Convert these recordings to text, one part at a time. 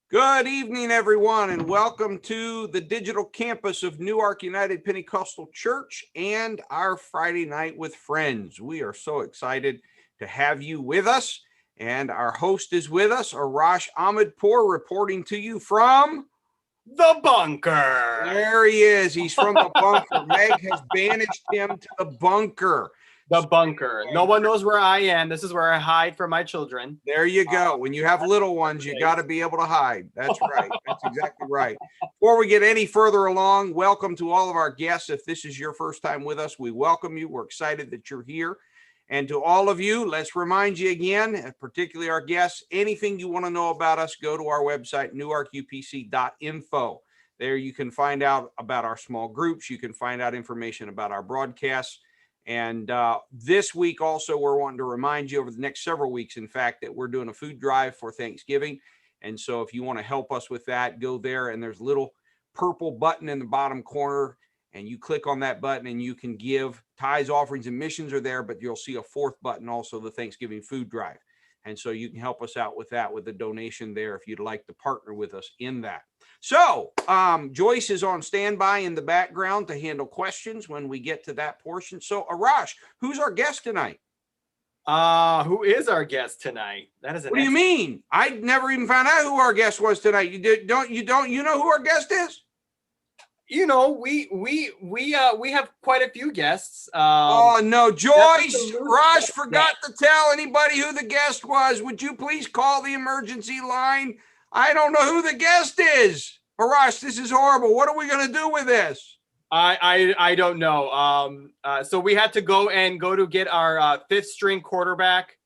Good evening, everyone, and welcome to the digital campus of Newark United Pentecostal Church and our Friday Night with Friends. We are so excited to have you with us, and our host is with us, Arash Ahmedpour, reporting to you from the bunker. There he is. He's from the bunker. Meg has banished him to the bunker. The bunker. No one knows where I am. This is where I hide from my children. There you go. When you have little ones, you got to be able to hide. That's right. That's exactly right. Before we get any further along, welcome to all of our guests. If this is your first time with us, we welcome you. We're excited that you're here. And to all of you, let's remind you again, particularly our guests, anything you want to know about us, go to our website, newarkupc.info. There you can find out about our small groups. You can find out information about our broadcasts. And this week also, we're wanting to remind you over the next several weeks, in fact, that we're doing a food drive for Thanksgiving. And so if you want to help us with that, go there and there's a little purple button in the bottom corner and you click on that button and you can give. Tithes, offerings, and missions are there, but you'll see a fourth button, also the Thanksgiving food drive. And so you can help us out with that, with the donation there if you'd like to partner with us in that. So Joyce is on standby in the background to handle questions when we get to that portion. So Arash, who's our guest tonight? Who is our guest tonight? That is. What do you mean? I never even found out who our guest was tonight. You know who our guest is? You know, we have quite a few guests. Oh no, Joyce, Rush forgot to tell anybody who the guest was. Would you please call the emergency line? I don't know who the guest is. Rush, this is horrible. What are we going to do with this? I don't know. So we had to go to get our fifth string quarterback,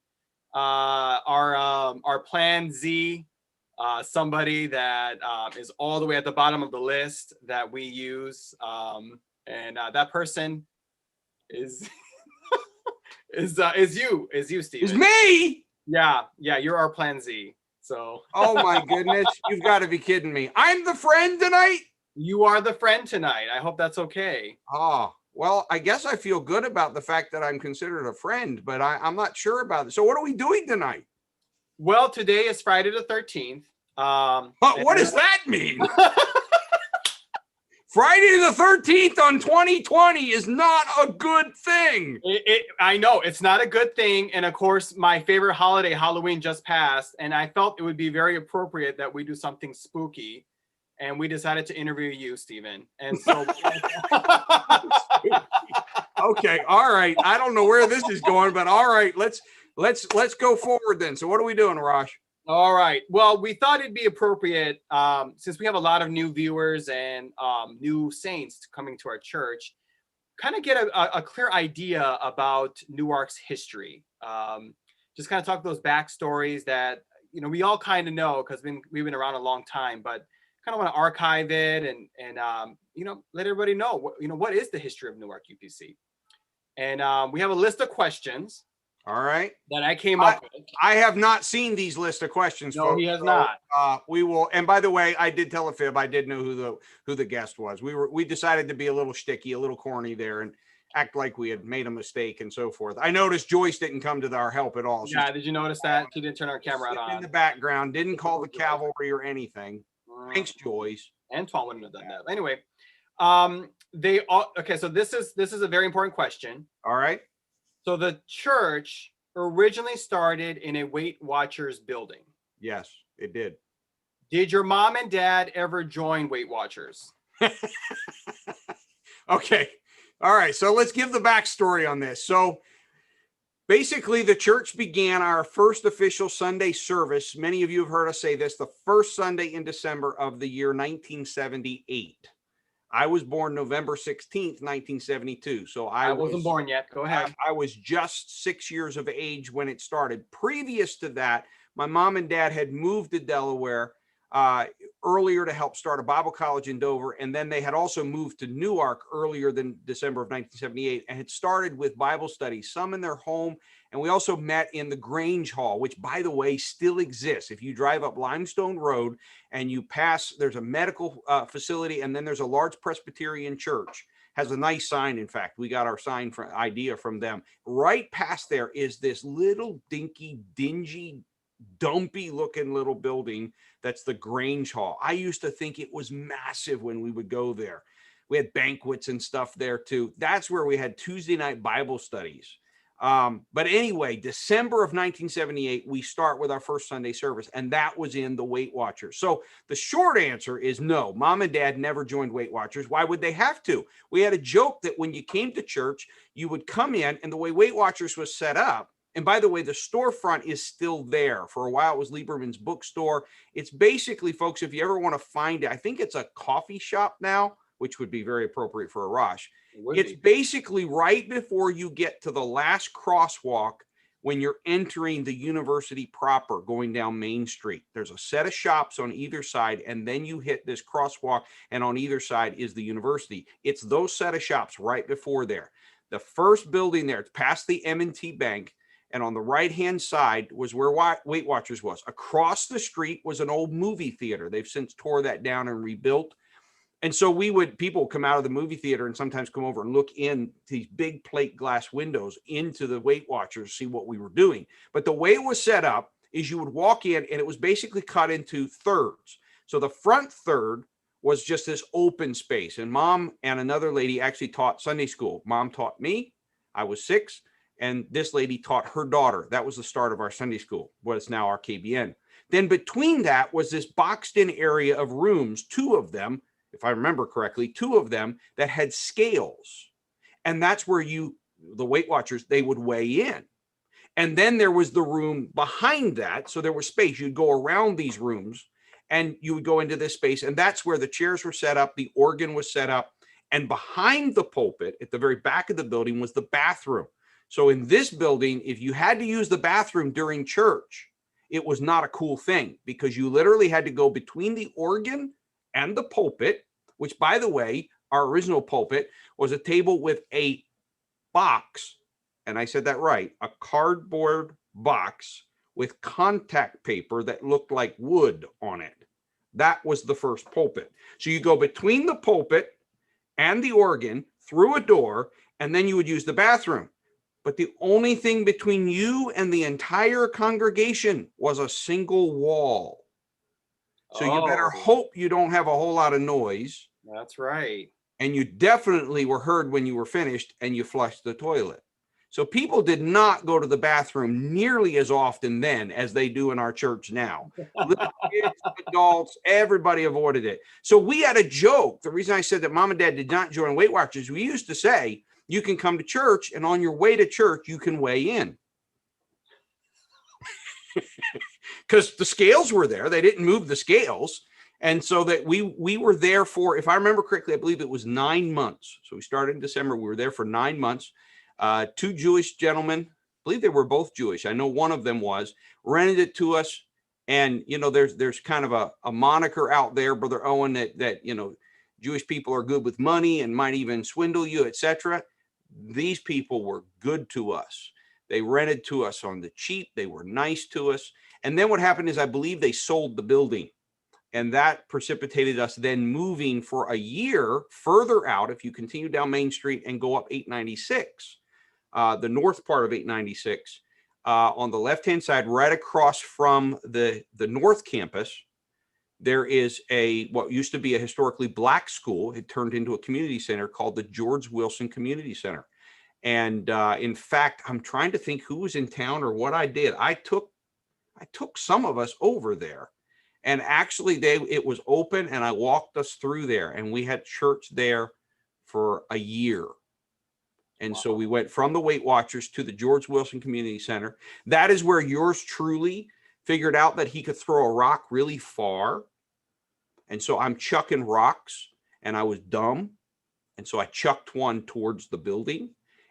our Plan Z. Somebody that is all the way at the bottom of the list that we use, and that person is is you, Stephen. It's me. Yeah, you're our Plan Z. So. Oh my goodness, you've got to be kidding me! I'm the friend tonight. You are the friend tonight. I hope that's okay. Oh well, I guess I feel good about the fact that I'm considered a friend, but I'm not sure about it. So what are we doing tonight? Well, today is Friday the 13th. What does that mean? Friday the 13th on 2020 is not a good thing. I know it's not a good thing. And of course, my favorite holiday, Halloween, just passed. And I felt it would be very appropriate that we do something spooky. And we decided to interview you, Stephen. And so. Okay. All right. I don't know where this is going, but all right. Let's go forward then. So what are we doing, Arash? All right. Well, we thought it'd be appropriate, since we have a lot of new viewers and new saints coming to our church, kind of get a clear idea about Newark's history. Just kind of talk those backstories that, we all kind of know because we've been around a long time, but kind of want to archive it and let everybody know, what is the history of Newark UPC. And we have a list of questions. All right. That I came up with. I have not seen these list of questions. No, folks, he has not. We will. And by the way, I did tell a fib. I did know who the guest was. We decided to be a little sticky, a little corny there, and act like we had made a mistake and so forth. I noticed Joyce didn't come to our help at all. Yeah, did you notice that? She didn't turn our camera on. In the background, didn't call the cavalry or anything. Thanks, Joyce. Antoine wouldn't have done that. Anyway, okay. So this is a very important question. All right. So the church originally started in a Weight Watchers building. Yes, it did. Did your mom and dad ever join Weight Watchers? Okay. All right. So let's give the backstory on this. So basically, the church began our first official Sunday service. Many of you have heard us say this, the first Sunday in December of the year 1978. I was born November 16th, 1972. So I wasn't born yet. Go ahead. I was just 6 years of age when it started. Previous to that, my mom and dad had moved to Delaware earlier to help start a Bible college in Dover. And then they had also moved to Newark earlier than December of 1978 and had started with Bible studies, some in their home. And we also met in the Grange Hall, which, by the way, still exists. If you drive up Limestone Road and you pass, there's a medical facility, and then there's a large Presbyterian church. Has a nice sign. In fact, we got our sign idea from them. Right past there is this little dinky, dingy dumpy looking little building. That's the Grange Hall. I used to think it was massive when we would go there. We had banquets and stuff there too. That's where we had Tuesday night Bible studies. But anyway, December of 1978, we start with our first Sunday service, and that was in the Weight Watchers. So the short answer is no, Mom and Dad never joined Weight Watchers. Why would they have to? We had a joke that when you came to church, you would come in, and the way Weight Watchers was set up, and by the way, the storefront is still there. For a while, it was Lieberman's bookstore. It's basically, folks, if you ever want to find it, I think it's a coffee shop now, which would be very appropriate for a Rosh. It's basically right before you get to the last crosswalk when you're entering the university proper, going down Main Street. There's a set of shops on either side, and then you hit this crosswalk, and on either side is the university. It's those set of shops right before there. The first building there, it's past the M&T Bank, and on the right-hand side was where Weight Watchers was. Across the street was an old movie theater. They've since tore that down and rebuilt. And so people come out of the movie theater and sometimes come over and look in these big plate glass windows into the Weight Watchers, see what we were doing. But the way it was set up is you would walk in, and it was basically cut into thirds. So the front third was just this open space. And Mom and another lady actually taught Sunday school. Mom taught me. I was 6. And this lady taught her daughter. That was the start of our Sunday school, what is now our KBN. Then between that was this boxed in area of rooms, 2 of them, if I remember correctly, 2 of them that had scales. And that's where the Weight Watchers, they would weigh in. And then there was the room behind that. So there was space. You'd go around these rooms and you would go into this space. And that's where the chairs were set up. The organ was set up. And behind the pulpit at the very back of the building was the bathroom. So in this building, if you had to use the bathroom during church, it was not a cool thing because you literally had to go between the organ and the pulpit, which, by the way, our original pulpit was a table with a box, and I said that right, a cardboard box with contact paper that looked like wood on it. That was the first pulpit. So you go between the pulpit and the organ through a door, and then you would use the bathroom. But the only thing between you and the entire congregation was a single wall. So you better hope you don't have a whole lot of noise. That's right. And you definitely were heard when you were finished and you flushed the toilet. So people did not go to the bathroom nearly as often then as they do in our church now. Little kids, adults, everybody avoided it. So we had a joke. The reason I said that Mom and Dad did not join Weight Watchers, we used to say, you can come to church, and on your way to church, you can weigh in. Because the scales were there. They didn't move the scales. And so that we were there for, if I remember correctly, I believe it was 9 months. So we started in December. We were there for 9 months. 2 Jewish gentlemen, I believe they were both Jewish. I know one of them was, rented it to us. And, there's kind of a moniker out there, Brother Owen, that Jewish people are good with money and might even swindle you, etc. These people were good to us. They rented to us on the cheap. They were nice to us. And then what happened is I believe they sold the building. And that precipitated us then moving for a year further out. If you continue down Main Street and go up 896, the north part of 896, on the left-hand side, right across from the North Campus, there is what used to be a historically black school. It turned into a community center called the George Wilson Community Center. And in fact, I'm trying to think who was in town or what I did. I took some of us over there, and actually it was open, and I walked us through there, and we had church there for a year. And so we went from the Weight Watchers to the George Wilson Community Center. That is where yours truly figured out that he could throw a rock really far. And so I'm chucking rocks, and I was dumb. And so I chucked one towards the building,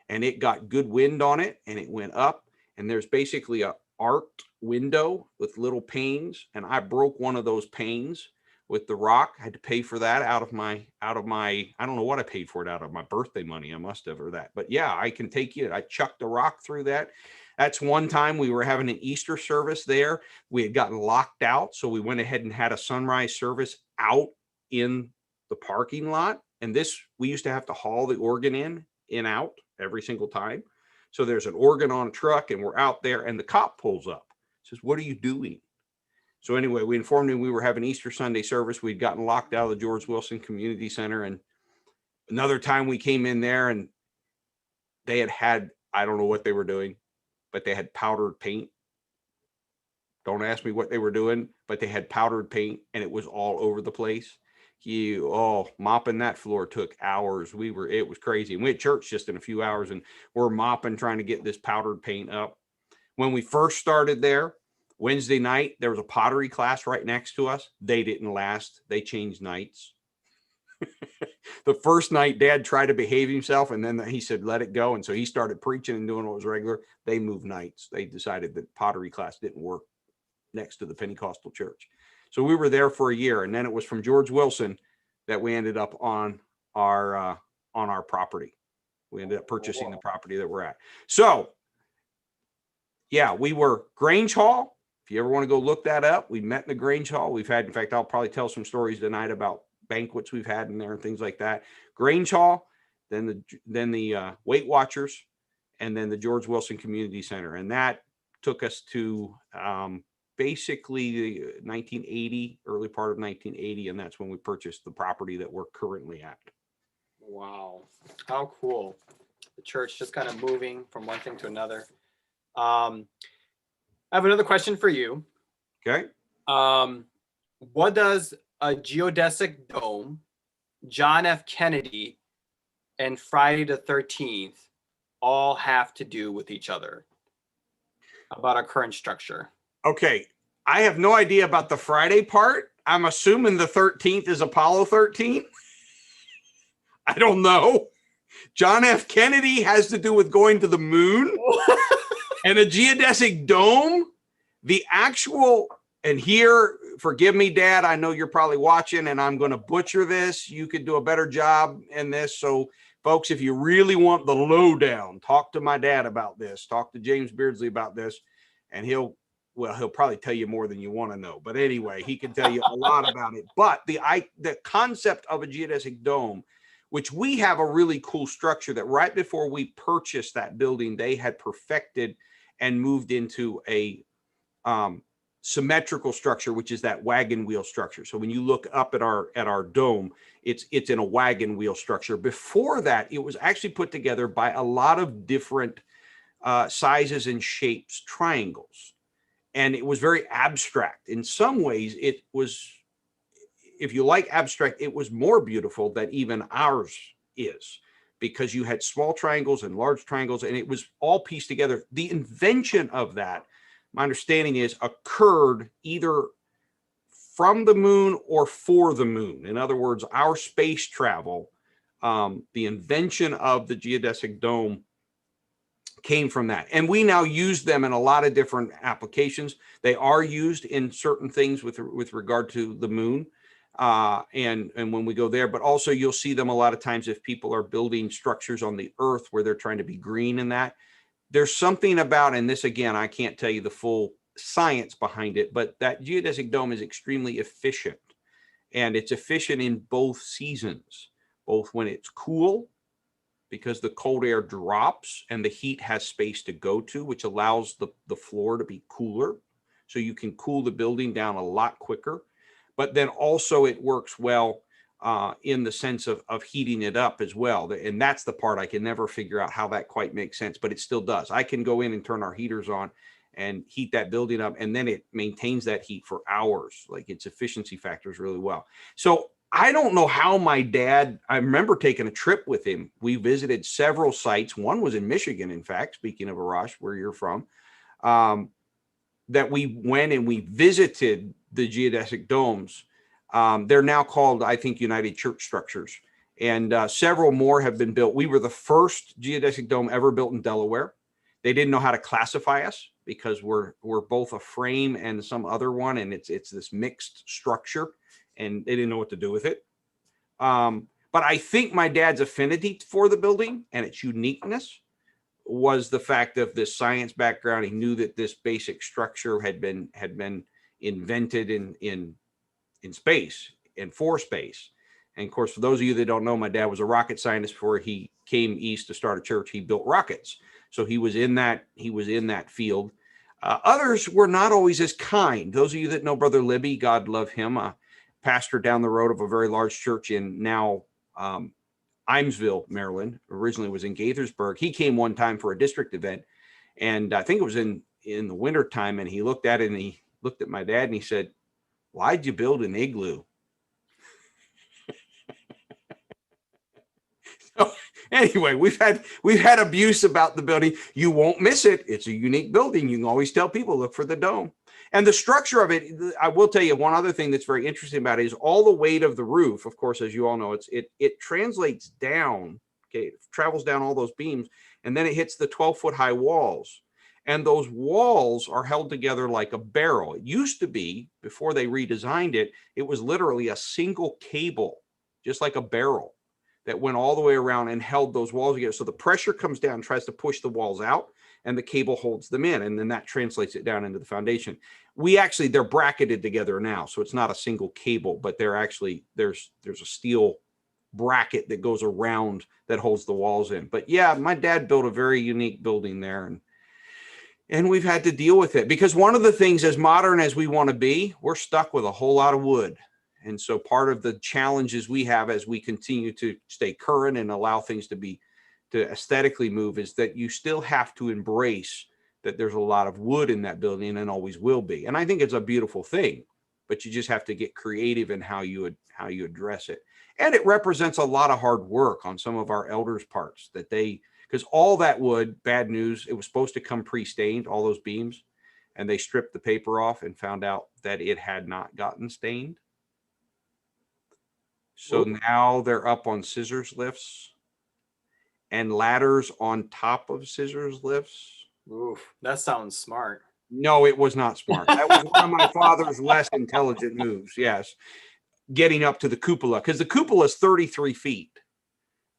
and it got good wind on it, and it went up. And there's basically a arced window with little panes, and I broke one of those panes with the rock. I had to pay for that out of my, I don't know what I paid for it, out of my birthday money. I must have, or that. But yeah, I can take you. I chucked a rock through that. That's one time we were having an Easter service there. We had gotten locked out, so we went ahead and had a sunrise service out in the parking lot. And we used to have to haul the organ in out every single time. So there's an organ on a truck, and we're out there, and the cop pulls up. Says, what are you doing? So anyway, we informed him we were having Easter Sunday service. We'd gotten locked out of the George Wilson Community Center. And another time we came in there and they had, I don't know what they were doing, but they had powdered paint. Don't ask me what they were doing, but they had powdered paint and it was all over the place. Mopping that floor took hours. It was crazy. And we had church just in a few hours and we're mopping, trying to get this powdered paint up. When we first started there, Wednesday night, there was a pottery class right next to us. They didn't last. They changed nights. The first night, Dad tried to behave himself, and then he said, let it go. And so he started preaching and doing what was regular. They moved nights. They decided that pottery class didn't work next to the Pentecostal church. So we were there for a year. And then it was from George Wilson that we ended up on our property. We ended up purchasing the property that we're at. So yeah, we were Grange Hall. If you ever want to go look that up, we met in the Grange Hall. We've had, in fact, I'll probably tell some stories tonight about banquets we've had in there and things like that. Grange Hall, then the Weight Watchers, and then the George Wilson Community Center. And that took us to basically the 1980, early part of 1980. And that's when we purchased the property that we're currently at. Wow. How cool. The church just kind of moving from one thing to another. I have another question for you. Okay. What does a geodesic dome, John F. Kennedy, and Friday the 13th all have to do with each other about our current structure? Okay. I have no idea about the Friday part. I'm assuming the 13th is Apollo 13. I don't know. John F. Kennedy has to do with going to the moon. And a geodesic dome, the actual, and here, forgive me, Dad, I know you're probably watching and I'm going to butcher this. You could do a better job in this. So folks, if you really want the lowdown, talk to my dad about this, talk to James Beardsley about this, and he'll probably tell you more than you want to know. But anyway, he can tell you a lot about it. But the concept of a geodesic dome, which we have a really cool structure that right before we purchased that building, they had perfected and moved into a symmetrical structure, which is that wagon wheel structure. So when you look up at our dome, it's in a wagon wheel structure. Before that, it was actually put together by a lot of different sizes and shapes, triangles. And it was very abstract. In some ways, it was, if you like abstract, it was more beautiful than even ours is, because you had small triangles and large triangles, and it was all pieced together. The invention of that, my understanding is, occurred either from the moon or for the moon. In other words, our space travel, the invention of the geodesic dome came from that. And we now use them in a lot of different applications. They are used in certain things with regard to the moon. And when we go there, but also you'll see them a lot of times if people are building structures on the earth where they're trying to be green in that. There's something about, and this again, I can't tell you the full science behind it, but that geodesic dome is extremely efficient, and it's efficient in both seasons, both when it's cool, because the cold air drops and the heat has space to go to, which allows the floor to be cooler. So you can cool the building down a lot quicker. But then also it works well in the sense of heating it up as well. And that's the part I can never figure out how that quite makes sense, but it still does. I can go in and turn our heaters on and heat that building up, and then it maintains that heat for hours. Like, its efficiency factors really well. So I don't know how my dad, I remember taking a trip with him. We visited several sites. One was in Michigan, in fact, speaking of Arash, where you're from, that we went and we visited the geodesic domes. They're now called, I think, United Church Structures, and several more have been built. We were the first geodesic dome ever built in Delaware. They didn't know how to classify us because we're both a frame and some other one, and it's this mixed structure, and they didn't know what to do with it. But I think my dad's affinity for the building and its uniqueness was the fact of this science background. He knew that this basic structure had been invented in space and for space. And of course, for those of you that don't know, my dad was a rocket scientist before he came east to start a church. He built rockets. So he was in that field. Others were not always as kind. Those of you that know Brother Libby, God love him, pastor down the road of a very large church in now Imesville, Maryland, originally was in Gaithersburg. He came one time for a district event, and I think it was in the winter time, and he looked at it and he looked at my dad and he said, "Why'd you build an igloo?" So anyway, we've had abuse about the building. You won't miss it. It's a unique building. You can always tell people, look for the dome. And the structure of it, I will tell you one other thing that's very interesting about it is all the weight of the roof. Of course, as you all know, it translates down, okay, it travels down all those beams, and then it hits the 12-foot high walls. And those walls are held together like a barrel. It used to be, before they redesigned it, it was literally a single cable, just like a barrel, that went all the way around and held those walls together. So the pressure comes down, tries to push the walls out, and the cable holds them in, and then that translates it down into the foundation. They're bracketed together now, so it's not a single cable, but they're actually, there's a steel bracket that goes around that holds the walls in. But yeah, my dad built a very unique building there, and we've had to deal with it because one of the things, as modern as we want to be, we're stuck with a whole lot of wood. And so part of the challenges we have as we continue to stay current and allow things to aesthetically move is that you still have to embrace that there's a lot of wood in that building and always will be. And I think it's a beautiful thing, but you just have to get creative in how you address it. And it represents a lot of hard work on some of our elders' parts because all that wood, bad news, it was supposed to come pre-stained, all those beams, and they stripped the paper off and found out that it had not gotten stained. So now they're up on scissors lifts and ladders on top of scissors lifts. Oof, that sounds smart. No, it was not smart. That was one of my father's less intelligent moves. Yes. Getting up to the cupola, because the cupola is 33 feet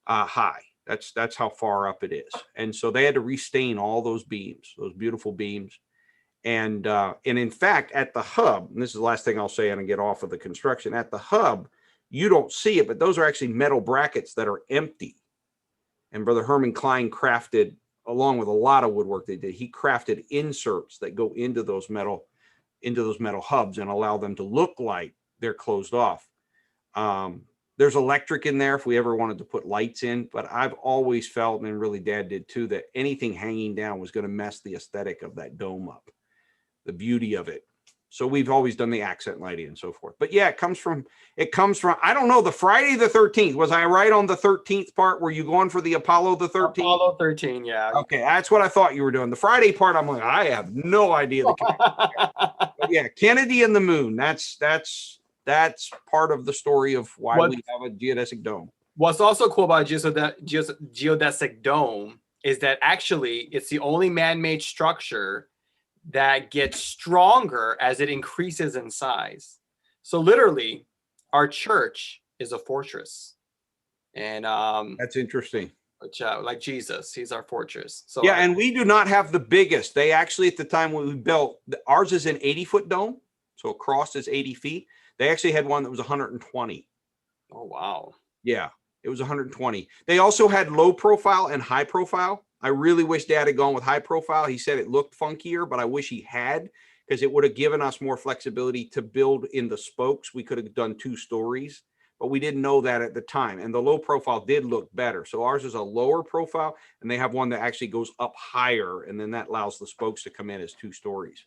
high. That's how far up it is. And so they had to restain all those beams, those beautiful beams. And in fact, at the hub, and this is the last thing I'll say and get off of the construction, at the hub, you don't see it, but those are actually metal brackets that are empty. And Brother Herman Klein crafted, along with a lot of woodwork they did, he crafted inserts that go into those metal hubs and allow them to look like they're closed off. There's electric in there if we ever wanted to put lights in, but I've always felt, and really Dad did too, that anything hanging down was going to mess the aesthetic of that dome up, the beauty of it. So we've always done the accent lighting and so forth. But yeah, it comes from, I don't know, the Friday the 13th. Was I right on the 13th part? Were you going for the Apollo the 13th? Apollo 13, yeah. Okay, that's what I thought you were doing. The Friday part, I'm like, I have no idea. But yeah, Kennedy and the moon. That's part of the story of why we have a geodesic dome. What's also cool about geodesic dome is that actually it's the only man-made structure that gets stronger as it increases in size. So literally, our church is a fortress, and that's interesting. Which, like Jesus, he's our fortress. So yeah, and we do not have the biggest. They actually, at the time when we built, ours is an 80-foot dome, so across is 80 feet. They actually had one that was 120. Oh wow! Yeah, it was 120. They also had low profile and high profile. I really wish Dad had gone with high profile. He said it looked funkier, but I wish he had, because it would have given us more flexibility to build in the spokes. We could have done 2 stories, but we didn't know that at the time. And the low profile did look better. So ours is a lower profile, and they have one that actually goes up higher, and then that allows the spokes to come in as 2 stories.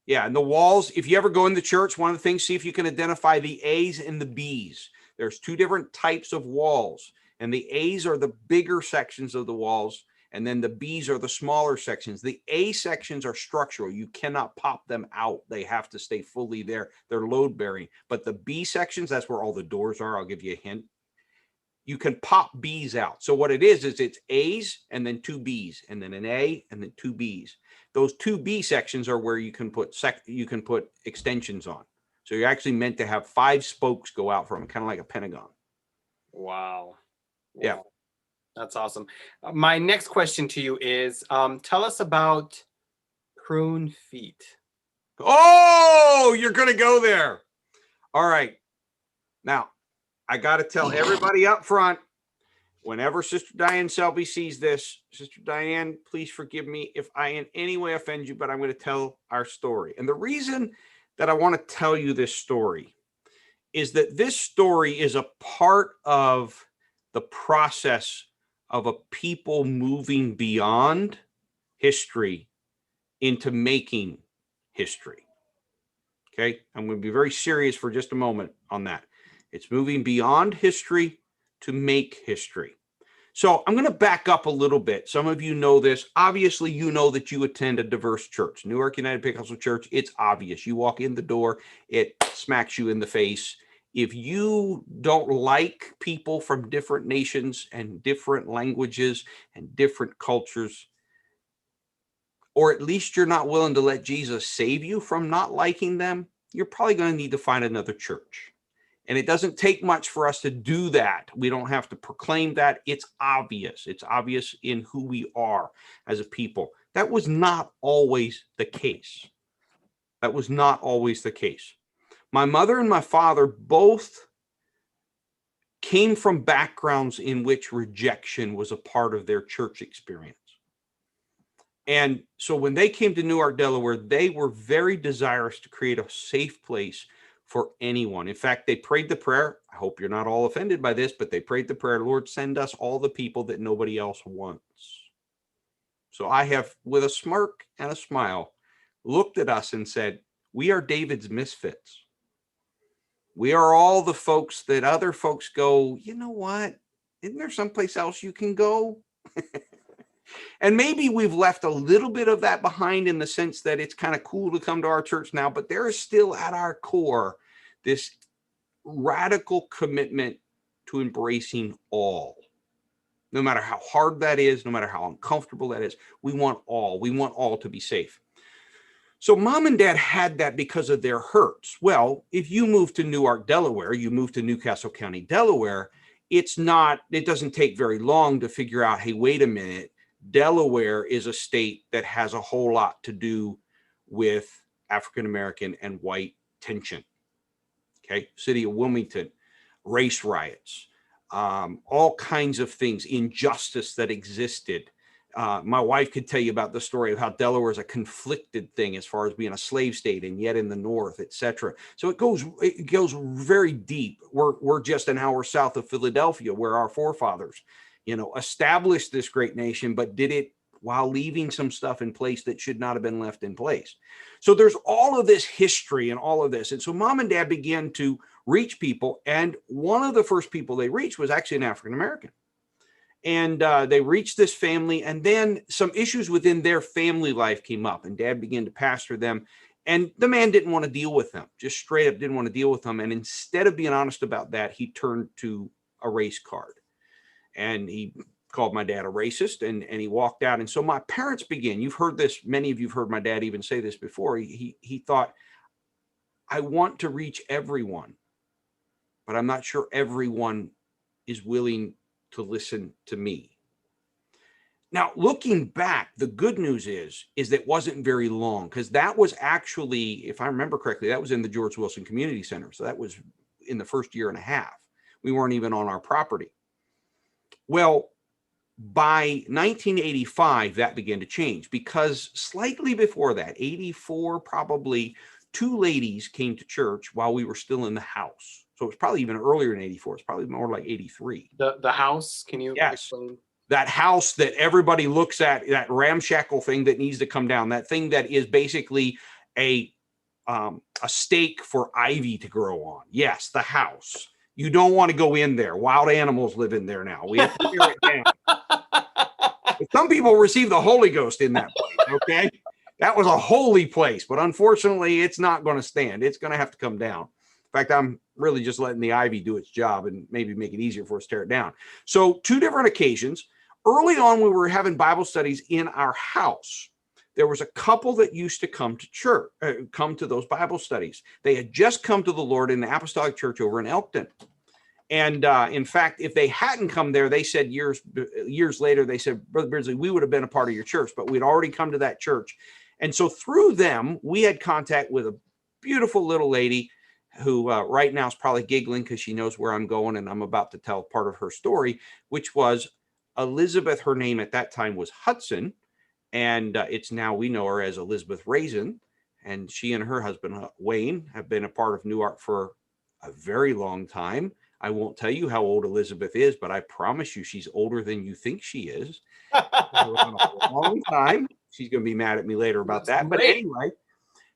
Yeah, and the walls, if you ever go in the church, one of the things, see if you can identify the A's and the B's. There's 2 different types of walls. And the A's are the bigger sections of the walls, and then the B's are the smaller sections. The A sections are structural. You cannot pop them out. They have to stay fully there. They're load bearing. But the B sections, that's where all the doors are. I'll give you a hint. You can pop B's out. So what it is it's A's and then 2 B's, and then an A and then 2 B's. Those 2 B sections are where you can put extensions on. So you're actually meant to have 5 spokes go out from it, kind of like a pentagon. Wow. Yeah. That's awesome. My next question to you is, tell us about prune feet. Oh, you're going to go there. All right. Now, I got to tell everybody up front, Whenever Sister Diane Selby sees this, Sister Diane, please forgive me if I in any way offend you, but I'm going to tell our story. And the reason that I want to tell you this story is that this story is a part of the process of a people moving beyond history into making history. Okay, I'm going to be very serious for just a moment on that. It's moving beyond history to make history. So I'm going to back up a little bit. Some of you know this. Obviously, you know that you attend a diverse church. Newark United Pentecostal Church, it's obvious. You walk in the door, it smacks you in the face. If you don't like people from different nations and different languages and different cultures, or at least you're not willing to let Jesus save you from not liking them, you're probably going to need to find another church. And it doesn't take much for us to do that. We don't have to proclaim that. It's obvious. It's obvious in who we are as a people. That was not always the case. That was not always the case. My mother and my father both came from backgrounds in which rejection was a part of their church experience. And so when they came to Newark, Delaware, they were very desirous to create a safe place for anyone. In fact, they prayed the prayer. I hope you're not all offended by this, but they prayed the prayer, Lord, send us all the people that nobody else wants. So I have, with a smirk and a smile, looked at us and said, we are David's misfits. We are all the folks that other folks go, you know what? Isn't there someplace else you can go? And maybe we've left a little bit of that behind in the sense that it's kind of cool to come to our church now, but there is still at our core this radical commitment to embracing all. No matter how hard that is, no matter how uncomfortable that is, we want all. We want all to be safe. So mom and dad had that because of their hurts. Well, if you move to Newark, Delaware, you move to Newcastle County, Delaware, it doesn't take very long to figure out, hey, wait a minute. Delaware is a state that has a whole lot to do with African-American and white tension. Okay. City of Wilmington, race riots, all kinds of things, injustice that existed. My wife could tell you about the story of how Delaware is a conflicted thing as far as being a slave state and yet in the North, etc. So it goes very deep. We're just an hour south of Philadelphia, where our forefathers, established this great nation, but did it while leaving some stuff in place that should not have been left in place. So there's all of this history and all of this. And so mom and dad began to reach people. And one of the first people they reached was actually an African-American. And they reached this family, and then some issues within their family life came up, and dad began to pastor them. And the man didn't want to deal with them, just straight up didn't want to deal with them. And instead of being honest about that, he turned to a race card. And he called my dad a racist, and he walked out. And so my parents began, you've heard this, many of you have heard my dad even say this before. He thought, I want to reach everyone, but I'm not sure everyone is willing to listen to me. Now, looking back, the good news is that it wasn't very long, because that was actually, if I remember correctly, that was in the George Wilson Community Center. So that was in the first year and a half. We weren't even on our property. Well, by 1985, that began to change, because slightly before that, 84, probably, two ladies came to church while we were still in the house. So it was probably even earlier than 84. It's probably more like 83. The house, can you explain? That house that everybody looks at, that ramshackle thing that needs to come down, that thing that is basically a stake for ivy to grow on. Yes, the house. You don't want to go in there. Wild animals live in there now. We have to tear it down. Some people receive the Holy Ghost in that place, okay? That was a holy place, but unfortunately, it's not going to stand. It's going to have to come down. In fact, I'm really just letting the ivy do its job and maybe make it easier for us to tear it down. So 2 different occasions. Early on, we were having Bible studies in our house. There was a couple that used to come to church, come to those Bible studies. They had just come to the Lord in the Apostolic Church over in Elkton. And in fact, if they hadn't come there, they said years later, they said, Brother Beardsley, we would have been a part of your church, but we'd already come to that church. And so through them, we had contact with a beautiful little lady. who right now is probably giggling because she knows where I'm going, and I'm about to tell part of her story, which was Elizabeth. Her name at that time was Hudson, and it's now we know her as Elizabeth Raisin. And she and her husband, Wayne, have been a part of Newark for a very long time. I won't tell you how old Elizabeth is, but I promise you she's older than you think she is. A long time. She's going to be mad at me later about that. But anyway,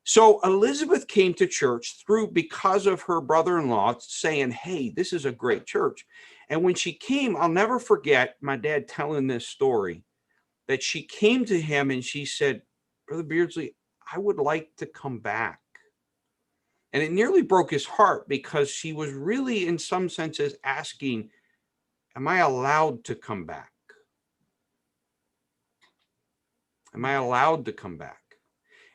so Elizabeth came to church because of her brother-in-law saying, hey, this is a great church. And when she came, I'll never forget my dad telling this story, that she came to him and she said, Brother Beardsley, I would like to come back. And it nearly broke his heart because she was really, in some senses, asking, am I allowed to come back? Am I allowed to come back?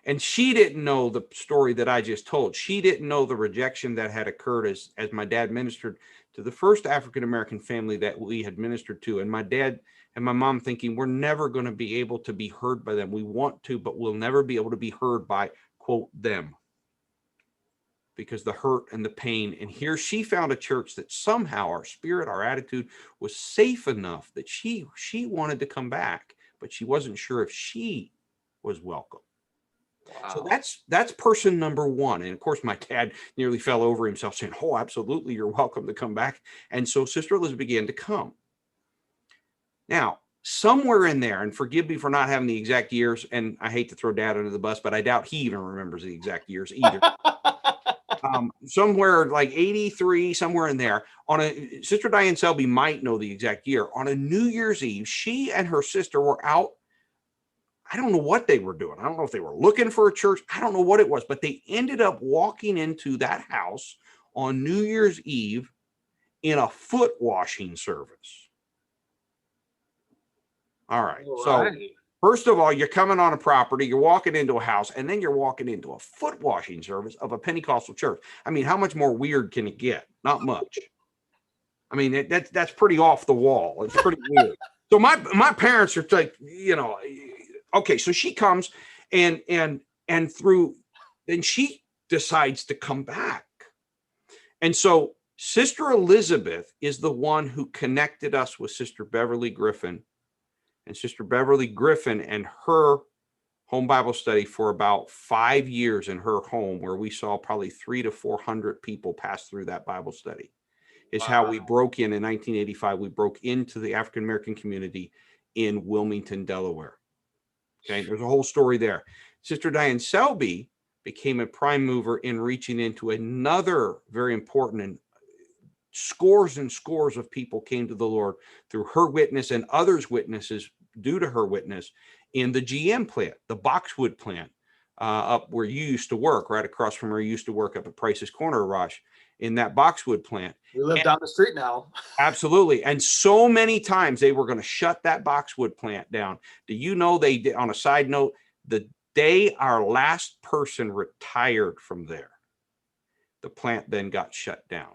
And she didn't know the story that I just told. She didn't know the rejection that had occurred as my dad ministered to the first African-American family that we had ministered to. And my dad and my mom thinking, we're never going to be able to be heard by them. We want to, but we'll never be able to be heard by, quote, them. Because the hurt and the pain. And here she found a church that somehow our spirit, our attitude was safe enough that she wanted to come back, but she wasn't sure if she was welcome. Wow. So that's person number one. And of course, my dad nearly fell over himself saying, oh, absolutely, you're welcome to come back. And so Sister Elizabeth began to come. Now, somewhere in there, and forgive me for not having the exact years, and I hate to throw Dad under the bus, but I doubt he even remembers the exact years either. Somewhere like 83, somewhere in there, Sister Diane Selby might know the exact year. On a New Year's Eve, she and her sister were out. I don't know what they were doing. I don't know if they were looking for a church. I don't know what it was, but they ended up walking into that house on New Year's Eve in a foot washing service. All right. So first of all, you're coming on a property, you're walking into a house, and then you're walking into a foot washing service of a Pentecostal church. I mean, how much more weird can it get? Not much. I mean, that's pretty off the wall. It's pretty weird. So my parents are like, okay, so she comes and then she decides to come back. And so Sister Elizabeth is the one who connected us with Sister Beverly Griffin. And Sister Beverly Griffin and her home Bible study for about 5 years in her home, where we saw probably 300 to 400 people pass through that Bible study, is how we broke in 1985. We broke into the African-American community in Wilmington, Delaware. Okay, there's a whole story there. Sister Diane Selby became a prime mover in reaching into another very important, and scores and scores of people came to the Lord through her witness and others' witnesses due to her witness in the GM plant, the Boxwood plant, up where you used to work, right across from where you used to work up at Price's Corner, Rush, in that Boxwood plant. We live down the street now. Absolutely. And so many times they were going to shut that Boxwood plant down. Do you know they did? On a side note, the day our last person retired from there, the plant then got shut down.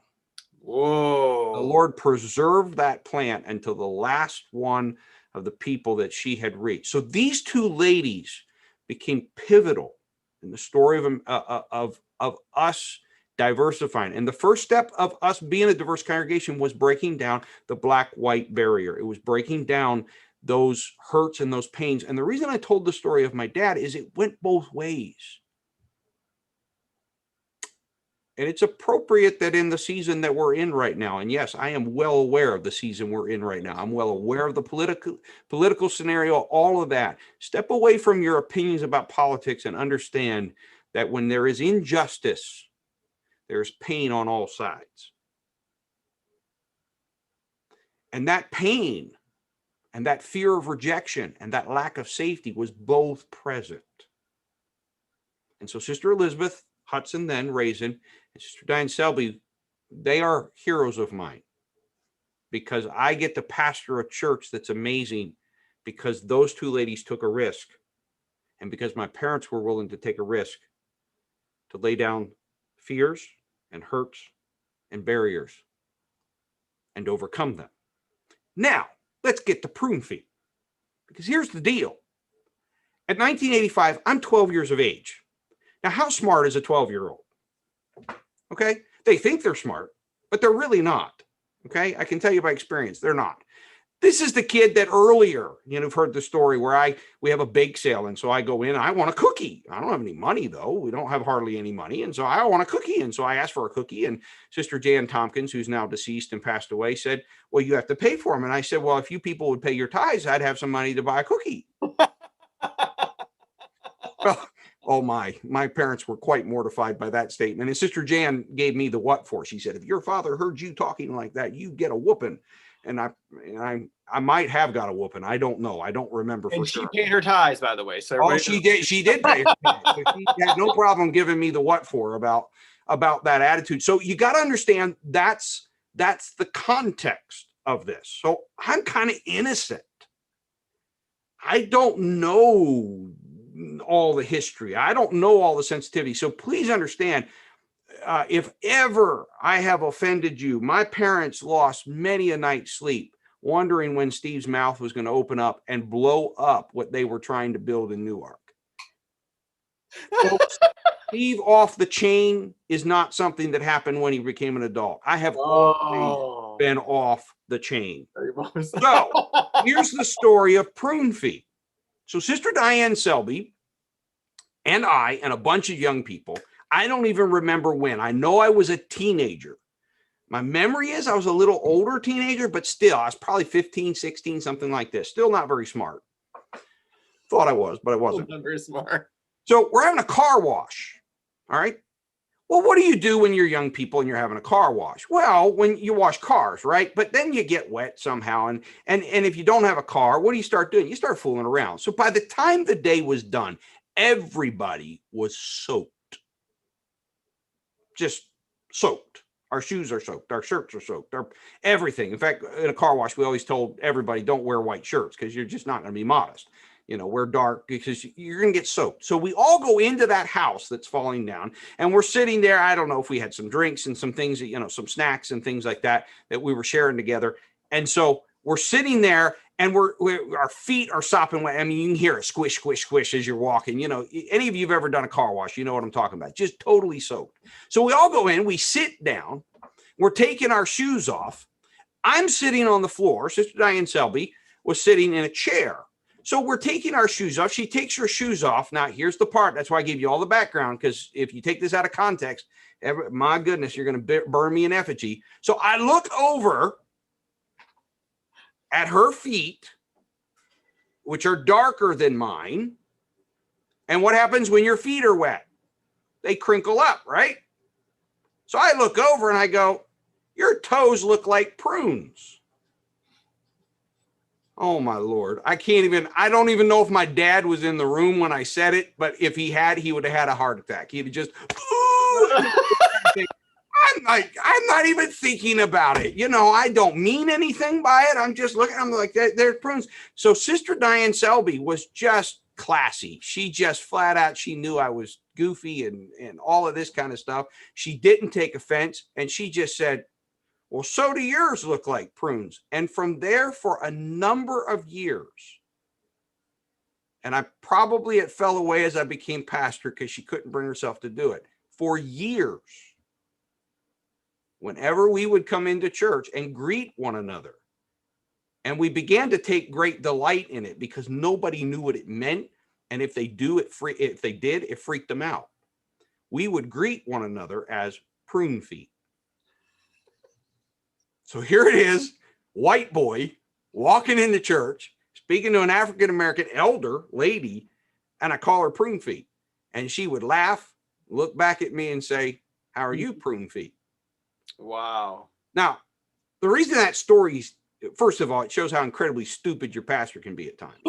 Whoa. The Lord preserved that plant until the last one of the people that she had reached. So these two ladies became pivotal in the story of us diversifying. And the first step of us being a diverse congregation was breaking down the black-white barrier. It was breaking down those hurts and those pains. And the reason I told the story of my dad is it went both ways. And it's appropriate that in the season that we're in right now, and yes, I am well aware of the season we're in right now. I'm well aware of the political scenario, all of that. Step away from your opinions about politics and understand that when there is injustice, there's pain on all sides. And that pain and that fear of rejection and that lack of safety was both present. And so Sister Elizabeth Hudson, then Raisin, and Sister Diane Selby, they are heroes of mine because I get to pastor a church that's amazing because those two ladies took a risk and because my parents were willing to take a risk to lay down fears and hurts and barriers and overcome them. Now, let's get to prune feed, because here's the deal. At 1985, I'm 12 years of age. Now, how smart is a 12-year-old? Okay. They think they're smart, but they're really not. Okay. I can tell you by experience, they're not. This is the kid that earlier, you've heard the story where we have a bake sale. And so I go in, I want a cookie. I don't have any money though. We don't have hardly any money. And so I want a cookie. And so I asked for a cookie, and Sister Jan Tompkins, who's now deceased and passed away, said, well, you have to pay for them. And I said, well, if you people would pay your tithes, I'd have some money to buy a cookie. Well, oh my parents were quite mortified by that statement. And Sister Jan gave me the what for. She said, if your father heard you talking like that, you get a whooping. And I might have got a whooping. I don't know. I don't remember for And sure. she paid her tithes, by the way. So oh, she did. She did pay. So she had no problem giving me the what for about that attitude. So you got to understand that's the context of this. So I'm kind of innocent. I don't know all the history. I don't know all the sensitivity. So please understand, if ever I have offended you, my parents lost many a night's sleep wondering when Steve's mouth was going to open up and blow up what they were trying to build in Newark. Folks, Steve off the chain is not something that happened when he became an adult. I have always been off the chain. So here's the story of Prune Feet. So Sister Diane Selby and I and a bunch of young people, I don't even remember when. I know I was a teenager. My memory is I was a little older teenager, but still, I was probably 15, 16, something like this. Still not very smart. Thought I was, but I wasn't. Not very smart. So we're having a car wash. All right. Well, what do you do when you're young people and you're having a car wash? Well, when you wash cars, right? But then you get wet somehow. And if you don't have a car, what do you start doing? You start fooling around. So by the time the day was done, everybody was soaked. Just soaked. Our shoes are soaked. Our shirts are soaked. Everything. In fact, in a car wash, we always told everybody, don't wear white shirts because you're just not going to be modest. Wear dark because you're going to get soaked. So we all go into that house that's falling down, and we're sitting there. I don't know if we had some drinks and some things, some snacks and things like that we were sharing together. And so we're sitting there, and our feet are sopping wet. I mean, you can hear it squish, squish, squish as you're walking. Any of you have ever done a car wash, you know what I'm talking about. Just totally soaked. So we all go in, we sit down, we're taking our shoes off. I'm sitting on the floor. Sister Diane Selby was sitting in a chair. So we're taking our shoes off. She takes her shoes off. Now, here's the part. That's why I gave you all the background, because if you take this out of context, my goodness, you're going to burn me in effigy. So I look over at her feet, which are darker than mine. And what happens when your feet are wet? They crinkle up, right? So I look over and I go, your toes look like prunes. Oh my Lord. I don't even know if my dad was in the room when I said it, but if he had, he would have had a heart attack. He'd have just, I'm not even thinking about it. I don't mean anything by it. I'm just looking, I'm like, there's prunes. So Sister Diane Selby was just classy. She just flat out, she knew I was goofy and all of this kind of stuff. She didn't take offense. And she just said, well, so do yours look like prunes. And from there, for a number of years, and it fell away as I became pastor because she couldn't bring herself to do it. For years, whenever we would come into church and greet one another, and we began to take great delight in it because nobody knew what it meant. And if they did, it freaked them out. We would greet one another as Prune Feet. So here it is, white boy walking into church, speaking to an African-American elder lady, and I call her Prune Feet. And she would laugh, look back at me and say, how are you, Prune Feet? Wow. Now, the reason that story, first of all, it shows how incredibly stupid your pastor can be at times.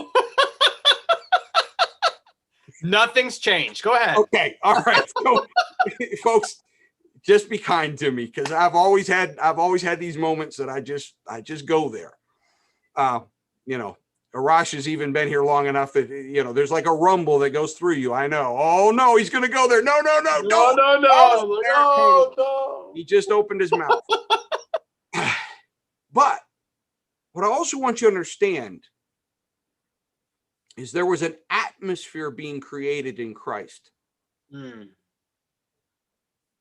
Nothing's changed. Go ahead. Okay. All right. So, folks, just be kind to me, because I've always had these moments that I just go there. Arash has even been here long enough that there's like a rumble that goes through you. I know. Oh no, he's gonna go there. No. He just opened his mouth. But what I also want you to understand is there was an atmosphere being created in Christ.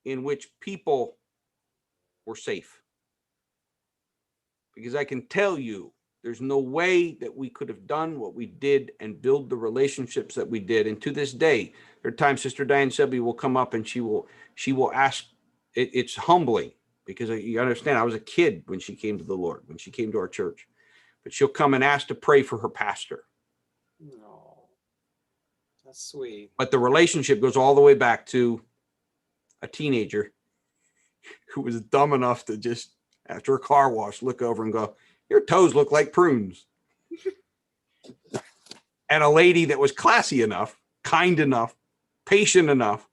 in which people were safe. Because I can tell you, there's no way that we could have done what we did and build the relationships that we did. And to this day, there are times Sister Diane Selby will come up and she will ask, it's humbling because you understand, I was a kid when she came to the Lord, when she came to our church, but she'll come and ask to pray for her pastor. No, that's sweet. But the relationship goes all the way back to a teenager who was dumb enough to just, after a car wash, look over and go, "Your toes look like prunes." And a lady that was classy enough, kind enough, patient enough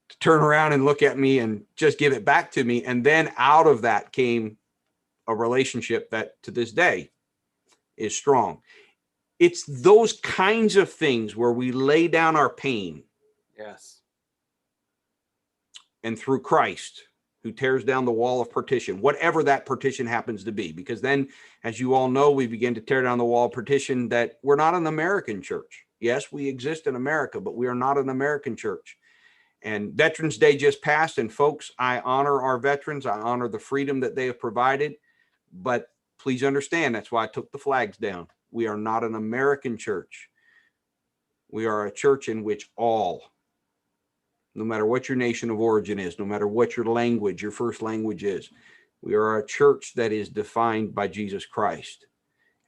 to turn around and look at me and just give it back to me. And then out of that came a relationship that to this day is strong. It's those kinds of things where we lay down our pain. Yes. And through Christ, who tears down the wall of partition, whatever that partition happens to be. Because then, as you all know, we begin to tear down the wall of partition that we're not an American church. Yes, we exist in America, but we are not an American church. And Veterans Day just passed. And folks, I honor our veterans. I honor the freedom that they have provided. But please understand, that's why I took the flags down. We are not an American church. We are a church in which all, no matter what your nation of origin is, no matter what your language, your first language is, we are a church that is defined by Jesus Christ.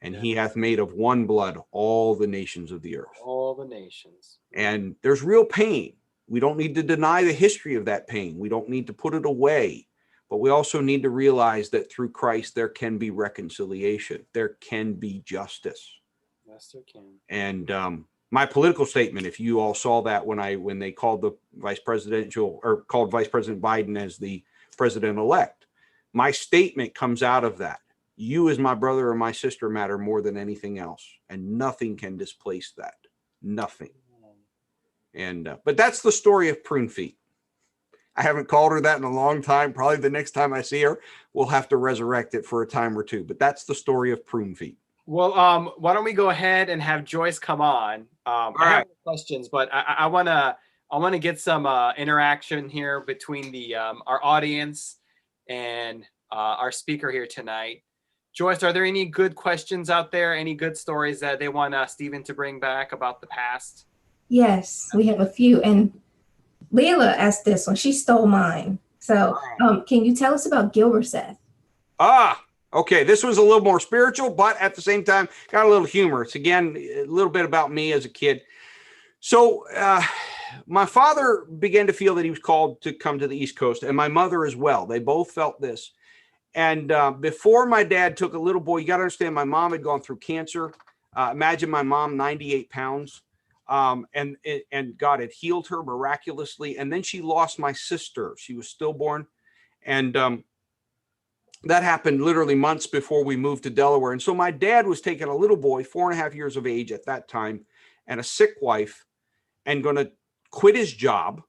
And he hath made of one blood all the nations of the earth. All the nations. And there's real pain. We don't need to deny the history of that pain. We don't need to put it away. But we also need to realize that through Christ, there can be reconciliation. There can be justice. Yes, there can. And my political statement, if you all saw that when they called the Vice President Biden as the president-elect, my statement comes out of that. You as my brother or my sister matter more than anything else. And nothing can displace that. Nothing. And but that's the story of Prune Feet. I haven't called her that in a long time. Probably the next time I see her, we'll have to resurrect it for a time or two. But that's the story of Prune Feet. Well, why don't we go ahead and have Joyce come on? I have questions, but I wanna get some interaction here between the our audience and our speaker here tonight. Joyce, are there any good questions out there? Any good stories that they want Stephen to bring back about the past? Yes, we have a few. And Layla asked this one. She stole mine. So can you tell us about Gilberseth? Okay. This was a little more spiritual, but at the same time, got a little humor. It's again, a little bit about me as a kid. So my father began to feel that he was called to come to the East Coast, and my mother as well. They both felt this. And before my dad took a little boy, you got to understand, my mom had gone through cancer. Imagine my mom, 98 pounds. And God had healed her miraculously. And then she lost my sister. She was stillborn. And that happened literally months before we moved to Delaware. And so my dad was taking a little boy, 4.5 years of age at that time, and a sick wife, and going to quit his job,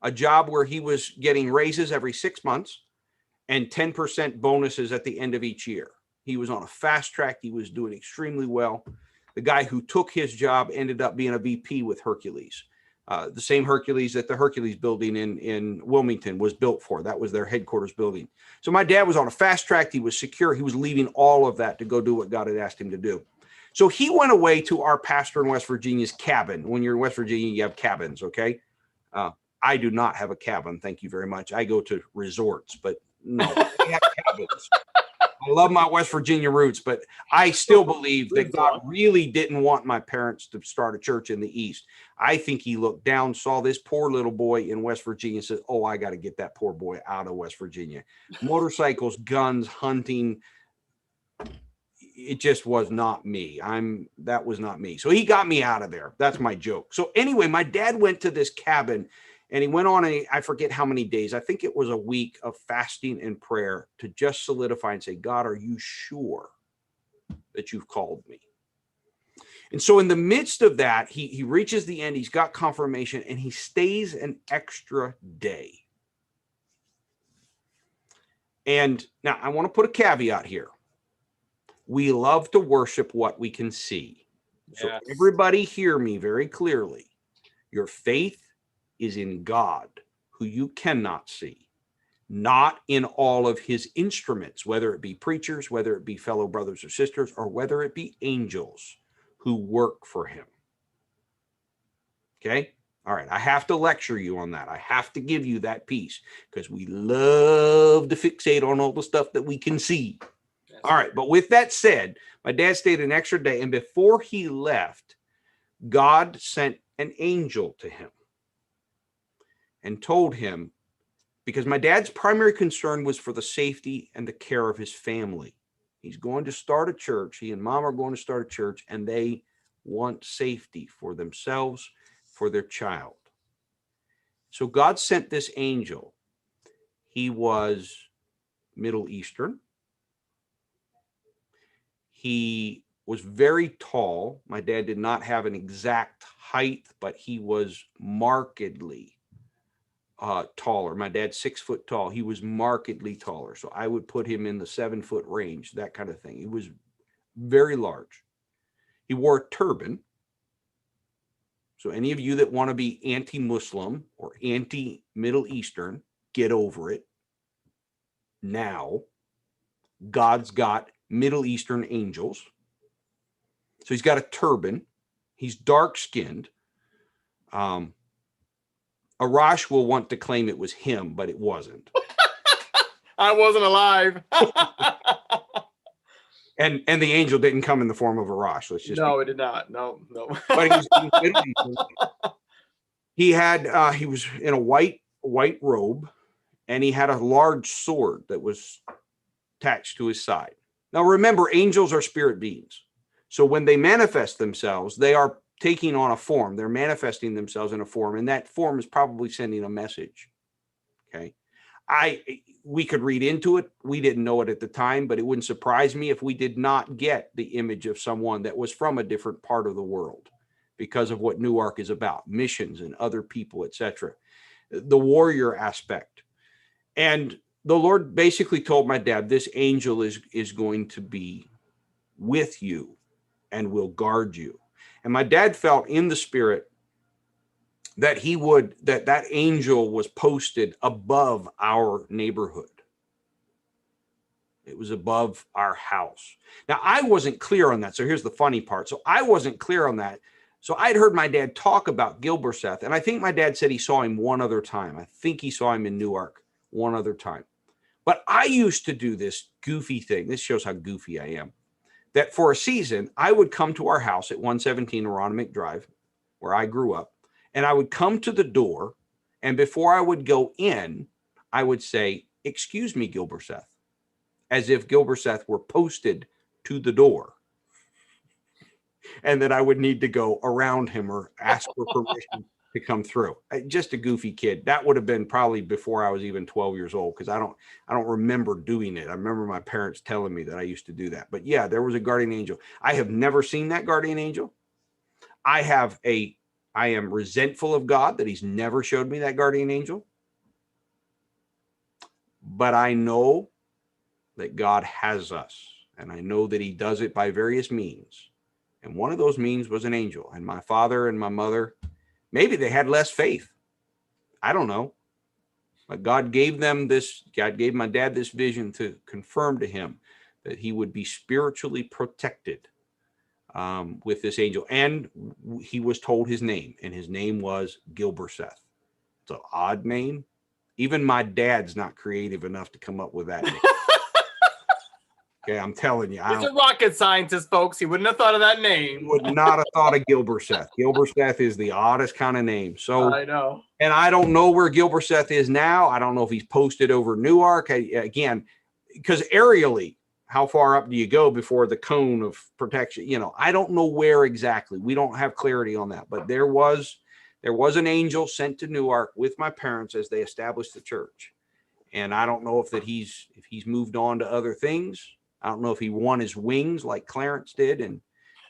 a job where he was getting raises every 6 months and 10% bonuses at the end of each year. He was on a fast track. He was doing extremely well. The guy who took his job ended up being a VP with Hercules, the same Hercules that the Hercules building in Wilmington was built for. That was their headquarters building. So my dad was on a fast track. He was secure. He was leaving all of that to go do what God had asked him to do. So he went away to our pastor in West Virginia's cabin. When you're in West Virginia, you have cabins, okay? I do not have a cabin, thank you very much. I go to resorts, but no, we have cabins. I love my West Virginia roots, but I still believe that God really didn't want my parents to start a church in the East. I think he looked down, saw this poor little boy in West Virginia, and said, oh, I got to get that poor boy out of West Virginia. Motorcycles, guns, hunting. It just was not me. That was not me. So he got me out of there. That's my joke. So anyway, my dad went to this cabin. And he went on I forget how many days, I think it was a week of fasting and prayer to just solidify and say, God, are you sure that you've called me? And so in the midst of that, he reaches the end, he's got confirmation, and he stays an extra day. And now I want to put a caveat here. We love to worship what we can see. Yes. So everybody hear me very clearly. Your faith is in God who you cannot see, not in all of his instruments, whether it be preachers, whether it be fellow brothers or sisters, or whether it be angels who work for him. Okay? All right. I have to lecture you on that. I have to give you that piece because we love to fixate on all the stuff that we can see. All right. But with that said, my dad stayed an extra day, and before he left, God sent an angel to him and told him, because my dad's primary concern was for the safety and the care of his family. He's going to start a church. He and mom are going to start a church, and they want safety for themselves, for their child. So God sent this angel. He was Middle Eastern. He was very tall. My dad did not have an exact height, but he was markedly taller. My dad's 6 foot tall. He was markedly taller. So I would put him in the 7 foot range, that kind of thing. He was very large. He wore a turban. So any of you that want to be anti-Muslim or anti-Middle Eastern, get over it. Now, God's got Middle Eastern angels. So he's got a turban. He's dark-skinned. Arash will want to claim it was him, but it wasn't. I wasn't alive. And the angel didn't come in the form of Arash. Let's just No, it did not. No. But he was Middle Eastern. He had he was in a white robe, and he had a large sword that was attached to his side. Now remember, angels are spirit beings. So when they manifest themselves, they are taking on a form. They're manifesting themselves in a form, and that form is probably sending a message. Okay. We could read into it. We didn't know it at the time, but it wouldn't surprise me if we did not get the image of someone that was from a different part of the world because of what Newark is about, missions and other people, etc. The warrior aspect. And the Lord basically told my dad, this angel is going to be with you and will guard you. And my dad felt in the spirit that that angel was posted above our neighborhood. It was above our house. Now, I wasn't clear on that. So here's the funny part. So I wasn't clear on that. So I'd heard my dad talk about Gilberseth, and I think my dad said he saw him one other time. I think he saw him in Newark one other time. But I used to do this goofy thing. This shows how goofy I am. That for a season, I would come to our house at 117 Aronimink Drive, where I grew up, and I would come to the door, and before I would go in, I would say, "Excuse me, Gilberseth," as if Gilberseth were posted to the door, and that I would need to go around him or ask for permission to come through. Just a goofy kid. That would have been probably before I was even 12 years old, because I don't remember doing it. I remember my parents telling me that I used to do that. But yeah, there was a guardian angel. I have never seen that guardian angel. I am resentful of God that he's never showed me that guardian angel. But I know that God has us, and I know that he does it by various means. And one of those means was an angel. And my father and my mother, maybe they had less faith. I don't know. But God gave my dad this vision to confirm to him that he would be spiritually protected with this angel. And he was told his name, and his name was Gilberseth. It's an odd name. Even my dad's not creative enough to come up with that name. Okay, I'm telling you. He's a rocket scientist, folks. He wouldn't have thought of that name. Would not have thought of Gilberseth. Gilberseth is the oddest kind of name. So I know. And I don't know where Gilberseth is now. I don't know if he's posted over Newark. Again, because aerially, how far up do you go before the cone of protection? I don't know where exactly. We don't have clarity on that. But there was an angel sent to Newark with my parents as they established the church. And I don't know if he's moved on to other things. I don't know if he won his wings like Clarence did, and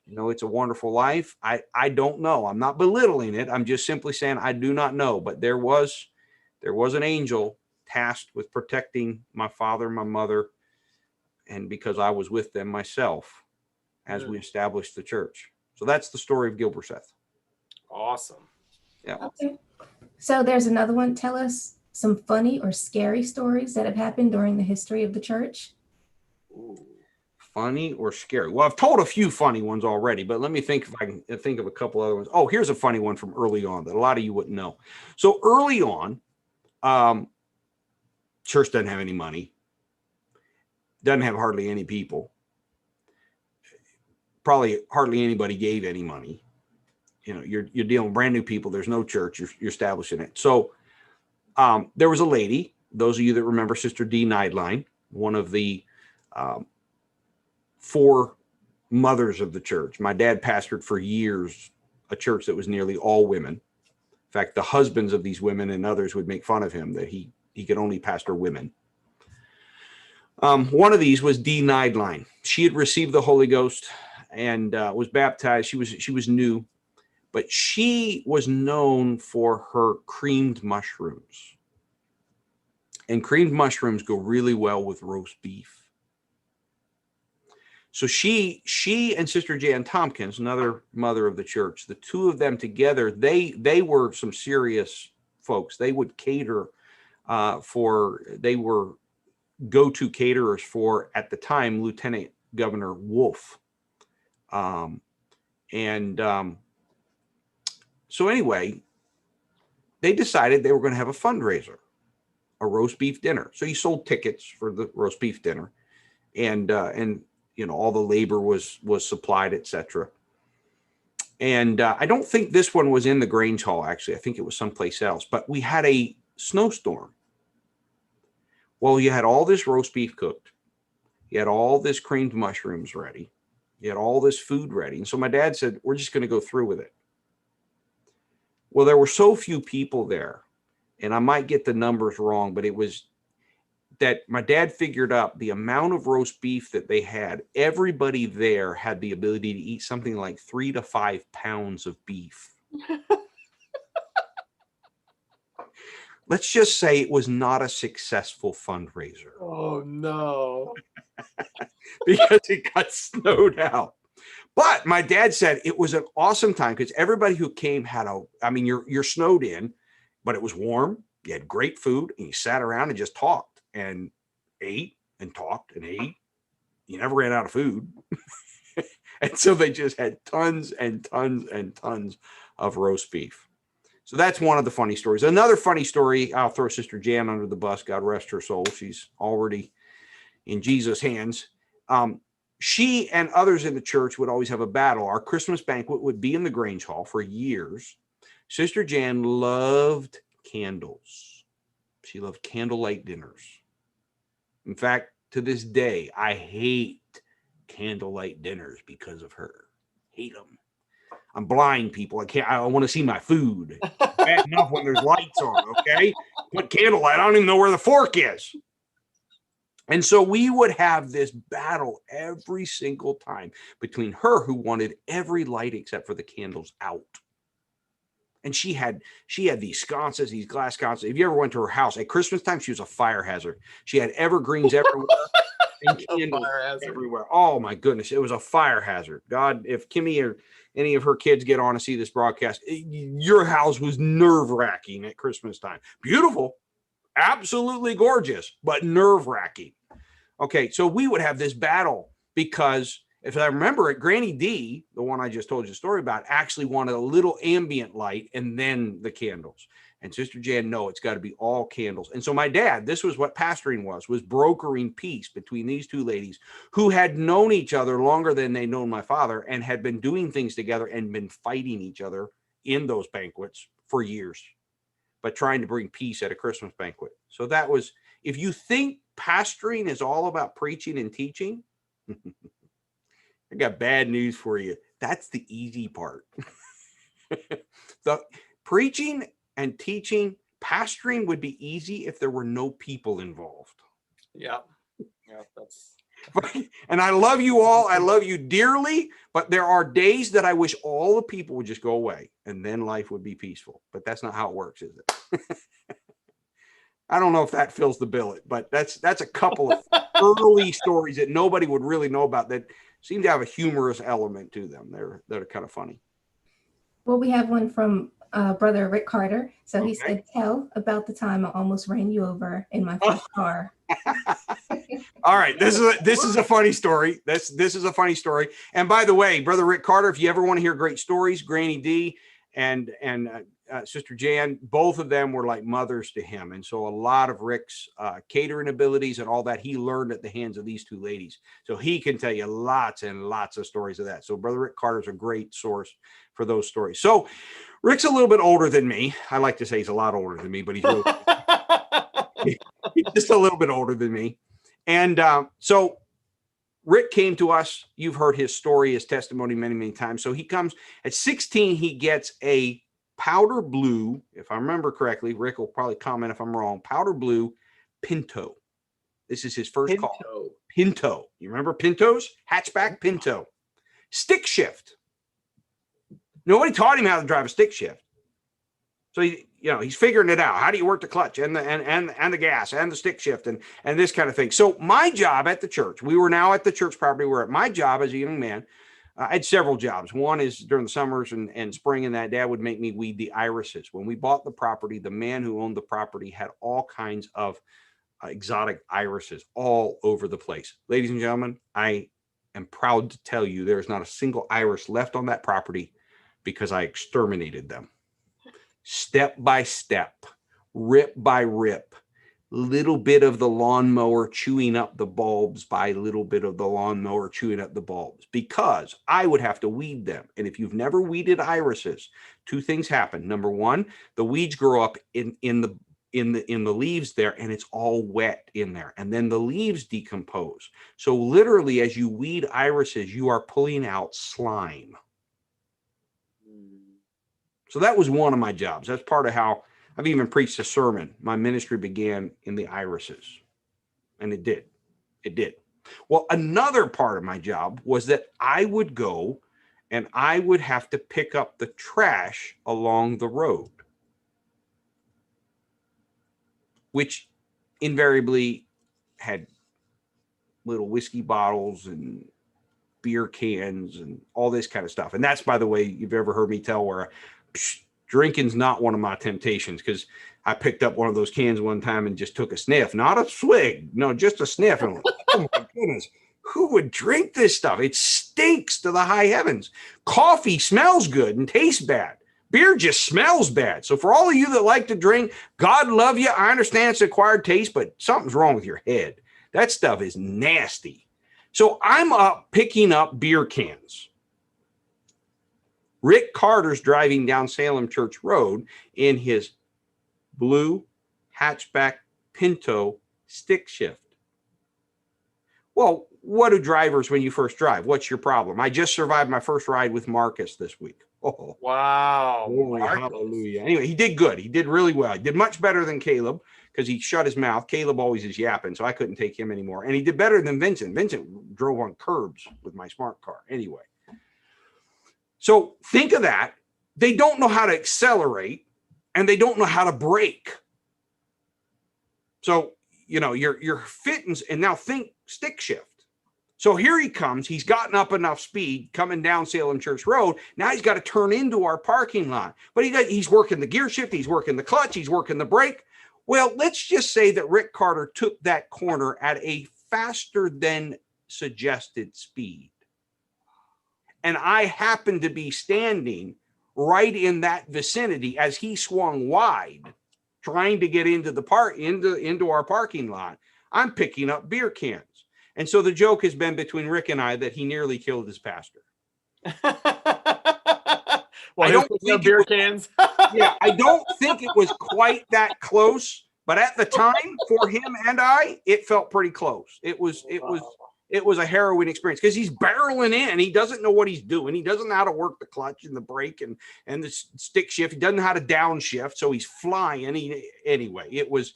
it's a wonderful life. I don't know. I'm not belittling it. I'm just simply saying I do not know. But there was an angel tasked with protecting my father, my mother, and because I was with them myself as we established the church. So that's the story of Gilberseth. Awesome. Yeah. Okay. So there's another one. Tell us some funny or scary stories that have happened during the history of the church. Ooh. Funny or scary? Well, I've told a few funny ones already, but let me think if I can think of a couple other ones. Oh, here's a funny one from early on that a lot of you wouldn't know. So early on, church doesn't have any money, doesn't have hardly any people. Probably hardly anybody gave any money. You know, you're dealing with brand new people. There's no church. You're establishing it. So there was a lady. Those of you that remember Sister D. Neidline, one of the 4 mothers of the church. My dad pastored for years a church that was nearly all women. In fact, the husbands of these women and others would make fun of him that he could only pastor women. One of these was D. Neidline. She had received the Holy Ghost and was baptized. She was new, but she was known for her creamed mushrooms. And creamed mushrooms go really well with roast beef. So she and Sister Jan Tompkins, another mother of the church, the two of them together, they were some serious folks. They would cater they were go-to caterers for, at the time, Lieutenant Governor Wolf. So anyway, they decided they were going to have a fundraiser, a roast beef dinner. So he sold tickets for the roast beef dinner, and you know, all the labor was supplied, etc. And I don't think this one was in the Grange Hall, actually. I think it was someplace else. But we had a snowstorm. Well, you had all this roast beef cooked. You had all this creamed mushrooms ready. You had all this food ready. And so my dad said, we're just going to go through with it. Well, there were so few people there, and I might get the numbers wrong, but it was that my dad figured out the amount of roast beef that they had. Everybody there had the ability to eat something like 3 to 5 pounds of beef. Let's just say it was not a successful fundraiser. Oh no. Because it got snowed out. But my dad said it was an awesome time because everybody who came had you're snowed in, but it was warm. You had great food and you sat around and just talked and ate and talked and ate. You never ran out of food. And so they just had tons and tons and tons of roast beef. So that's one of the funny stories. Another funny story, I'll throw Sister Jan under the bus. God rest her soul. She's already in Jesus' hands. She and others in the church would always have a battle. Our Christmas banquet would be in the Grange Hall for years. Sister Jan loved candles. She loved candlelight dinners. In fact, to this day, I hate candlelight dinners because of her. Hate them. I'm blind, people. I want to see my food. Bad enough when there's lights on, okay? Put candlelight, I don't even know where the fork is. And so we would have this battle every single time between her, who wanted every light except for the candles out. And she had these sconces, these glass sconces. If you ever went to her house at Christmas time, she was a fire hazard. She had evergreens everywhere and candles everywhere. Oh my goodness, it was a fire hazard. God, if Kimmy or any of her kids get on to see this broadcast, your house was nerve-wracking at Christmas time. Beautiful, absolutely gorgeous, but nerve-wracking. Okay, so we would have this battle because, if I remember it, Granny D, the one I just told you the story about, actually wanted a little ambient light and then the candles. And Sister Jan, no, it's got to be all candles. And so my dad, this was what pastoring was brokering peace between these two ladies who had known each other longer than they'd known my father and had been doing things together and been fighting each other in those banquets for years, but trying to bring peace at a Christmas banquet. So that was, if you think pastoring is all about preaching and teaching, I got bad news for you. That's the easy part. The preaching and teaching, pastoring would be easy if there were no people involved. Yeah. That's. And I love you all. I love you dearly. But there are days that I wish all the people would just go away and then life would be peaceful. But that's not how it works, is it? I don't know if that fills the billet, but that's a couple of early stories that nobody would really know about that seem to have a humorous element to them. They're kind of funny. Well, we have one from Brother Rick Carter. So he Okay. said, tell about the time I almost ran you over in my first car. All right, this is a funny story. This is a funny story. And by the way, Brother Rick Carter, if you ever want to hear great stories, Granny D and Sister Jan, both of them were like mothers to him. And so a lot of Rick's catering abilities and all that he learned at the hands of these two ladies. So he can tell you lots and lots of stories of that. So Brother Rick Carter's a great source for those stories. So Rick's a little bit older than me. I like to say he's a lot older than me, but he's really he's just a little bit older than me. And so Rick came to us. You've heard his story, his testimony many, many times. So he comes at 16, he gets a powder blue, if I remember correctly, Rick will probably comment if I'm wrong, powder blue Pinto. This is his first car. Pinto. You remember Pintos? Hatchback Pinto. Stick shift. Nobody taught him how to drive a stick shift. So he's figuring it out. How do you work the clutch and the gas and the stick shift and this kind of thing. So my job at the church, we were now at the church property. We're at my job as a young man. I had several jobs. One is during the summers and spring, and that Dad would make me weed the irises. When we bought the property, the man who owned the property had all kinds of exotic irises all over the place. Ladies and gentlemen, I am proud to tell you there's not a single iris left on that property because I exterminated them. Step by step, rip by rip, little bit of the lawnmower chewing up the bulbs by little bit of the lawnmower chewing up the bulbs, because I would have to weed them. And if you've never weeded irises, two things happen. Number one, the weeds grow up in the leaves there, and it's all wet in there. And then the leaves decompose. So literally, as you weed irises, you are pulling out slime. So that was one of my jobs. That's part of how I've even preached a sermon. My ministry began in the irises. And it did. It did. Well, another part of my job was that I would go and I would have to pick up the trash along the road, which invariably had little whiskey bottles and beer cans and all this kind of stuff. And that's, by the way, you've ever heard me tell where drinking's not one of my temptations, because I picked up one of those cans one time and just took a sniff, not a swig, no, just a sniff. And like, oh my goodness, who would drink this stuff? It stinks to the high heavens. Coffee smells good and tastes bad. Beer just smells bad. So for all of you that like to drink, God love you. I understand it's acquired taste, but something's wrong with your head. That stuff is nasty. So I'm up picking up beer cans. Rick Carter's driving down Salem Church Road in his blue hatchback Pinto stick shift. Well, what do drivers when you first drive? What's your problem? I just survived my first ride with Marcus this week. Oh, wow. Holy hallelujah. Anyway, he did good. He did really well. He did much better than Caleb because he shut his mouth. Caleb always is yapping, so I couldn't take him anymore. And he did better than Vincent. Vincent drove on curbs with my smart car. Anyway. So think of that. They don't know how to accelerate and they don't know how to brake. So, you're fitting, and now think stick shift. So here he comes. He's gotten up enough speed coming down Salem Church Road. Now he's got to turn into our parking lot. But he's working the gear shift. He's working the clutch. He's working the brake. Well, let's just say that Rick Carter took that corner at a faster than suggested speed. And I happened to be standing right in that vicinity as he swung wide, trying to get into into our parking lot. I'm picking up beer cans. And so the joke has been between Rick and I that he nearly killed his pastor. Well, I don't think beer cans. Yeah, I don't think it was quite that close, but at the time for him and I, it felt pretty close. It was a harrowing experience because he's barreling in. He doesn't know what he's doing. He doesn't know how to work the clutch and the brake and the stick shift. He doesn't know how to downshift. So he's flying. Anyway, it was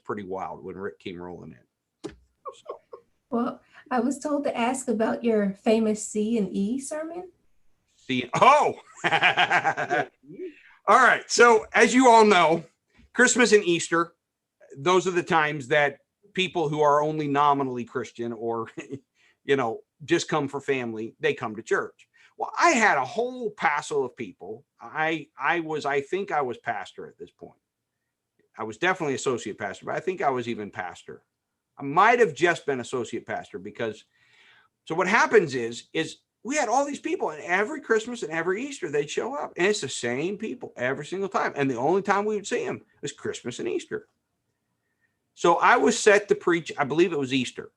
pretty wild when Rick came rolling in. So. Well, I was told to ask about your famous C and E sermon. All right. So as you all know, Christmas and Easter, those are the times that people who are only nominally Christian or, just come for family, they come to church. Well, I had a whole passel of people. I think I was pastor at this point. I was definitely associate pastor, but I think I was even pastor. I might have just been associate pastor because, so what happens is we had all these people, and every Christmas and every Easter they'd show up, and it's the same people every single time. And the only time we would see them was Christmas and Easter. So I was set to preach, I believe it was Easter.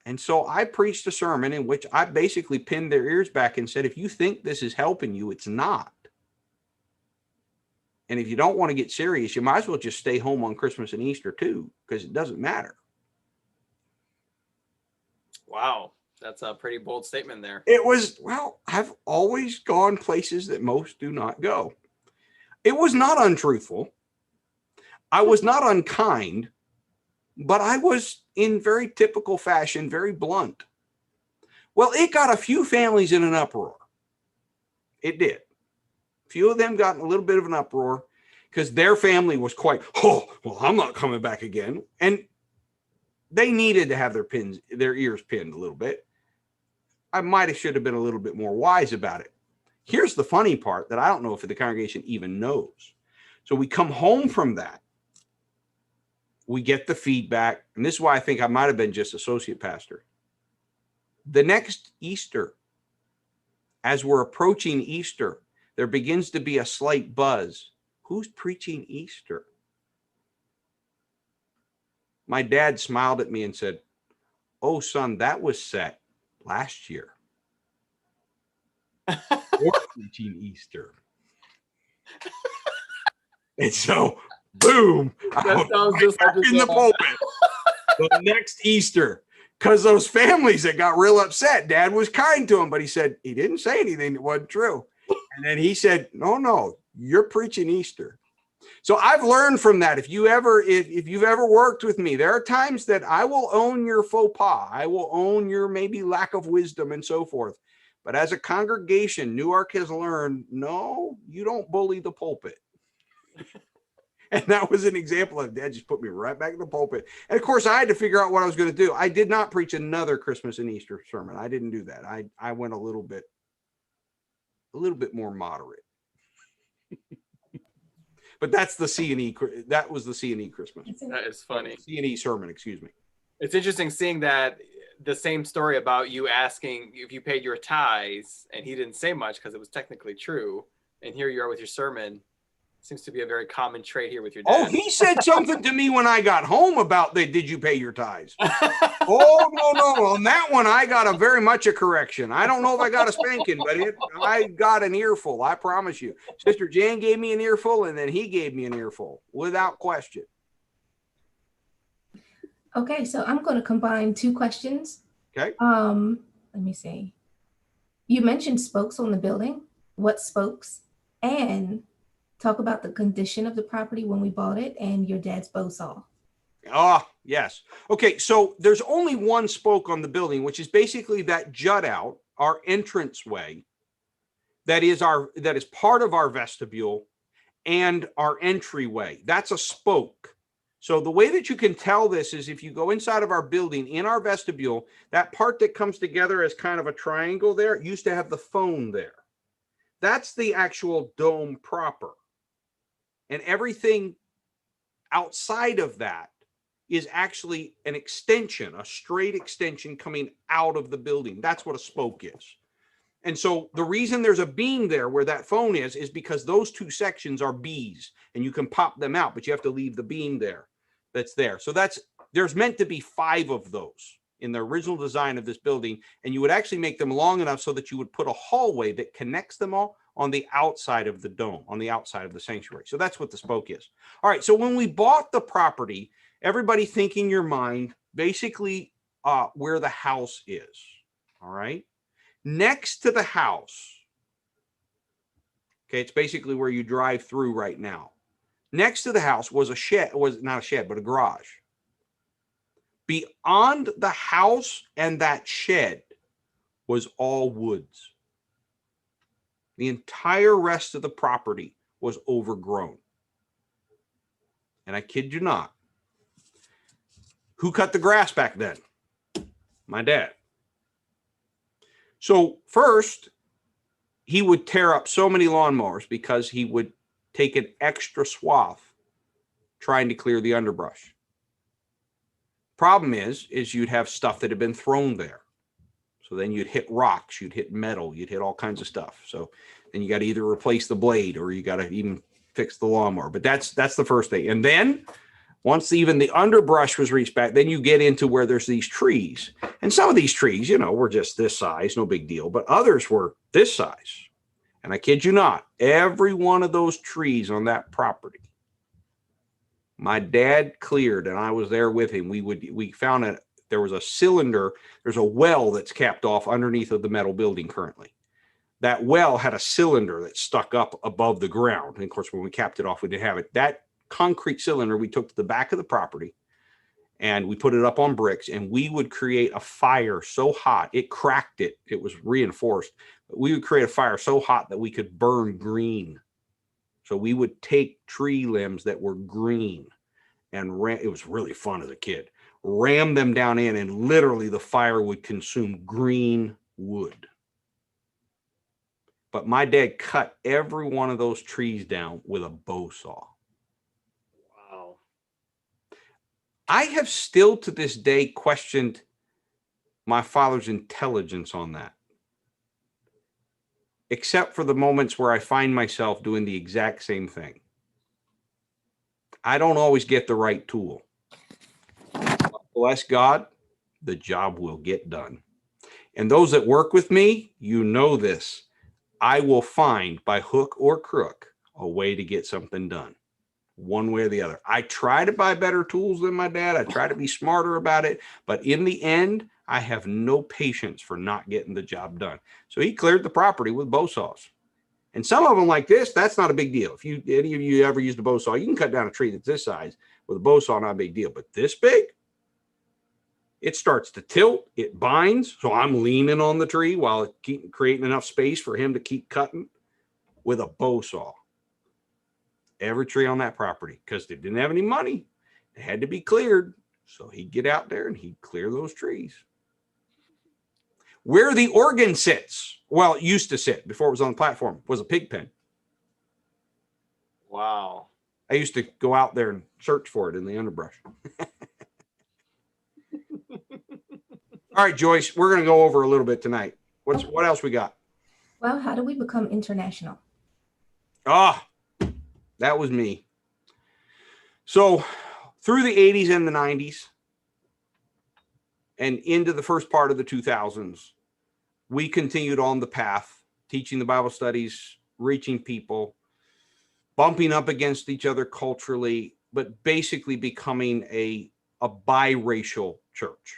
And so I preached a sermon in which I basically pinned their ears back and said, if you think this is helping you, it's not. And if you don't want to get serious, you might as well just stay home on Christmas and Easter too, because it doesn't matter. Wow. That's a pretty bold statement there. It was, well, I've always gone places that most do not go. It was not untruthful. I was not unkind, but I was in very typical fashion, very blunt. Well, it got a few families in an uproar. It did. A few of them got in a little bit of an uproar because their family was quite, oh, well, I'm not coming back again. And they needed to have their ears pinned a little bit. I might have should have been a little bit more wise about it. Here's the funny part that I don't know if the congregation even knows. So we come home from that. We get the feedback. And this is why I think I might have been just associate pastor. The next Easter, as we're approaching Easter, there begins to be a slight buzz. Who's preaching Easter? My dad smiled at me and said, oh, son, that was set last year. We're preaching Easter. And so, boom, I was right back in the pulpit the next Easter. Because those families that got real upset, Dad was kind to them, but he said he didn't say anything that wasn't true. And then he said, no, you're preaching Easter. So I've learned from that. If you've ever worked with me, there are times that I will own your faux pas. I will own your maybe lack of wisdom and so forth. But as a congregation, Newark has learned, no, you don't bully the pulpit. And that was an example of Dad just put me right back in the pulpit. And of course, I had to figure out what I was going to do. I did not preach another Christmas and Easter sermon. I didn't do that. I went a little bit more moderate. But that's the C&E. That was the C&E Christmas. That is funny. C&E sermon, excuse me. It's interesting seeing that the same story about you asking if you paid your tithes, and he didn't say much because it was technically true. And here you are with your sermon. Seems to be a very common trait here with your dad. Oh, he said something to me when I got home about did you pay your tithes? Oh, no. On that one, I got very much a correction. I don't know if I got a spanking, but I got an earful. I promise you. Sister Jan gave me an earful, and then he gave me an earful without question. Okay, so I'm going to combine two questions. Okay. Let me see. You mentioned spokes on the building. What spokes? And talk about the condition of the property when we bought it and your dad's bow saw. Ah, yes. Okay, so there's only one spoke on the building, which is basically that jut out, our entranceway, that is part of our vestibule and our entryway. That's a spoke. So the way that you can tell this is if you go inside of our building, in our vestibule, that part that comes together as kind of a triangle there, used to have the phone there. That's the actual dome proper. And everything outside of that is actually an extension, a straight extension coming out of the building. That's what a spoke is. And so the reason there's a beam there where that phone is because those two sections are B's and you can pop them out, but you have to leave the beam there that's there. So there's meant to be 5 of those in the original design of this building. And you would actually make them long enough so that you would put a hallway that connects them all on the outside of the dome, on the outside of the sanctuary. So that's what the spoke is. All right. So when we bought the property, everybody think in your mind, basically where the house is. All right. Next to the house. Okay. It's basically where you drive through right now. Next to the house was not a shed, but a garage. Beyond the house and that shed was all woods. The entire rest of the property was overgrown. And I kid you not. Who cut the grass back then? My dad. So first, he would tear up so many lawnmowers because he would take an extra swath trying to clear the underbrush. Problem is you'd have stuff that had been thrown there. So then you'd hit rocks, you'd hit metal, you'd hit all kinds of stuff. So then you got to either replace the blade or you got to even fix the lawnmower. But that's the first thing. And then once even the underbrush was reached back, then you get into where there's these trees. And some of these trees, were just this size, no big deal. But others were this size. And I kid you not, every one of those trees on that property, my dad cleared, and I was there with him. We found there was a cylinder. There's a well that's capped off underneath of the metal building currently. That well had a cylinder that stuck up above the ground. And of course, when we capped it off, we didn't have it. That concrete cylinder we took to the back of the property and we put it up on bricks, and we would create a fire so hot it cracked it. It was reinforced. But we would create a fire so hot that we could burn green. So we would take tree limbs that were green and it was really fun as a kid. Ram them down in, and literally the fire would consume green wood. But my dad cut every one of those trees down with a bow saw. Wow. I have still to this day questioned my father's intelligence on that, except for the moments where I find myself doing the exact same thing. I don't always get the right tool. Bless God, the job will get done. And those that work with me, this. I will find by hook or crook a way to get something done, one way or the other. I try to buy better tools than my dad. I try to be smarter about it. But in the end, I have no patience for not getting the job done. So he cleared the property with bow saws. And some of them like this, that's not a big deal. If any of you ever used a bow saw, you can cut down a tree that's this size with a bow saw, not a big deal. But this big, it starts to tilt, it binds. So I'm leaning on the tree while creating enough space for him to keep cutting with a bow saw. Every tree on that property, because they didn't have any money. It had to be cleared. So he'd get out there and he'd clear those trees. Where the organ sits, well, it used to sit before it was on the platform, was a pig pen. Wow. I used to go out there and search for it in the underbrush. All right, Joyce, we're going to go over a little bit tonight. What else we got? Well, how do we become international? That was me. So through the 80s and the 90s and into the first part of the 2000s, we continued on the path, teaching the Bible studies, reaching people, bumping up against each other culturally, but basically becoming a biracial church.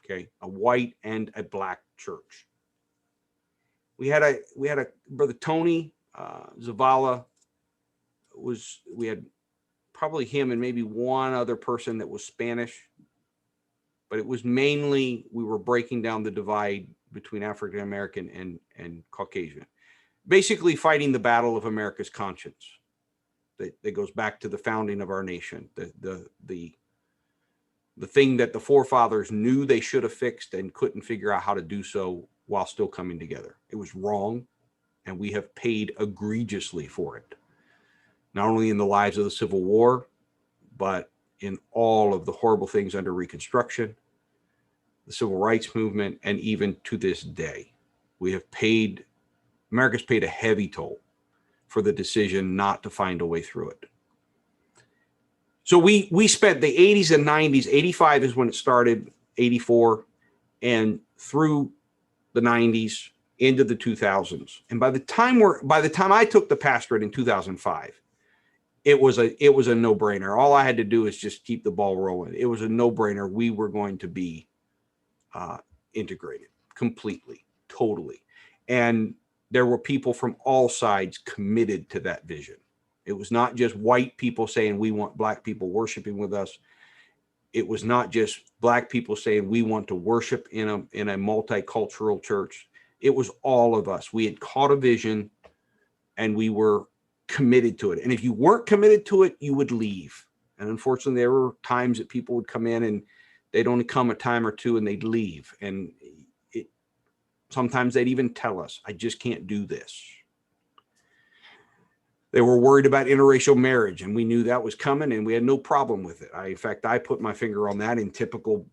Okay, a white and a black church. We had a brother Tony Zavala. We had probably him and maybe one other person that was Spanish, but it was mainly we were breaking down the divide between African American and Caucasian, basically fighting the battle of America's conscience. That goes back to the founding of our nation. The thing that the forefathers knew they should have fixed and couldn't figure out how to do so while still coming together. It was wrong, and we have paid egregiously for it. Not only in the lives of the Civil War, but in all of the horrible things under Reconstruction, the Civil Rights Movement, and even to this day. America's paid a heavy toll for the decision not to find a way through it. So we spent the 80s and 90s, 85 is when it started, 84, and through the 90s into the 2000s. And by the time I took the pastorate in 2005, it was a no-brainer. All I had to do is just keep the ball rolling. It was a no-brainer. We were going to be integrated completely, totally. And there were people from all sides committed to that vision. It was not just white people saying we want black people worshiping with us. It was not just black people saying we want to worship in a multicultural church. It was all of us. We had caught a vision and we were committed to it. And if you weren't committed to it, you would leave. And unfortunately, there were times that people would come in and they'd only come a time or two and they'd leave. And Sometimes they'd even tell us, I just can't do this. They were worried about interracial marriage, and we knew that was coming, and we had no problem with it. In fact, I put my finger on that in typical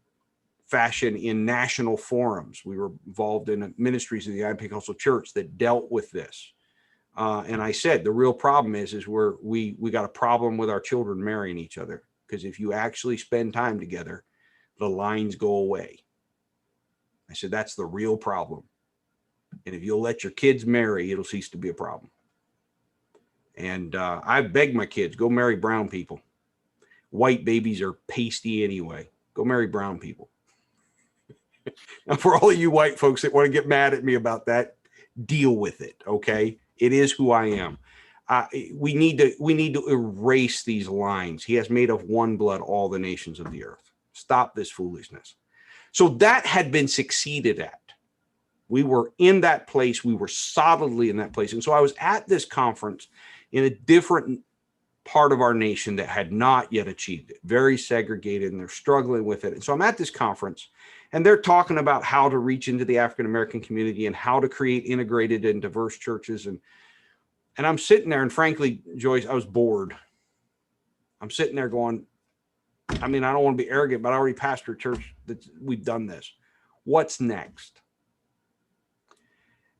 fashion in national forums. We were involved in ministries of the United Pentecostal Church that dealt with this. And I said, the real problem is we got a problem with our children marrying each other, because if you actually spend time together, the lines go away. I said, that's the real problem. And if you'll let your kids marry, it'll cease to be a problem. And I beg my kids, go marry brown people. White babies are pasty anyway. Go marry brown people. Now, for all of you white folks that want to get mad at me about that, deal with it, okay? It is who I am. We need to erase these lines. He has made of one blood all the nations of the earth. Stop this foolishness. So that had been succeeded at. We were in that place. We were solidly in that place. And so I was at this conference in a different part of our nation that had not yet achieved it, very segregated, and they're struggling with it. And so I'm at this conference, and they're talking about how to reach into the African-American community and how to create integrated and diverse churches. And I'm sitting there, and frankly, Joyce, I was bored. I'm sitting there going, I mean, I don't want to be arrogant, but I already pastored a church that we've done this. What's next?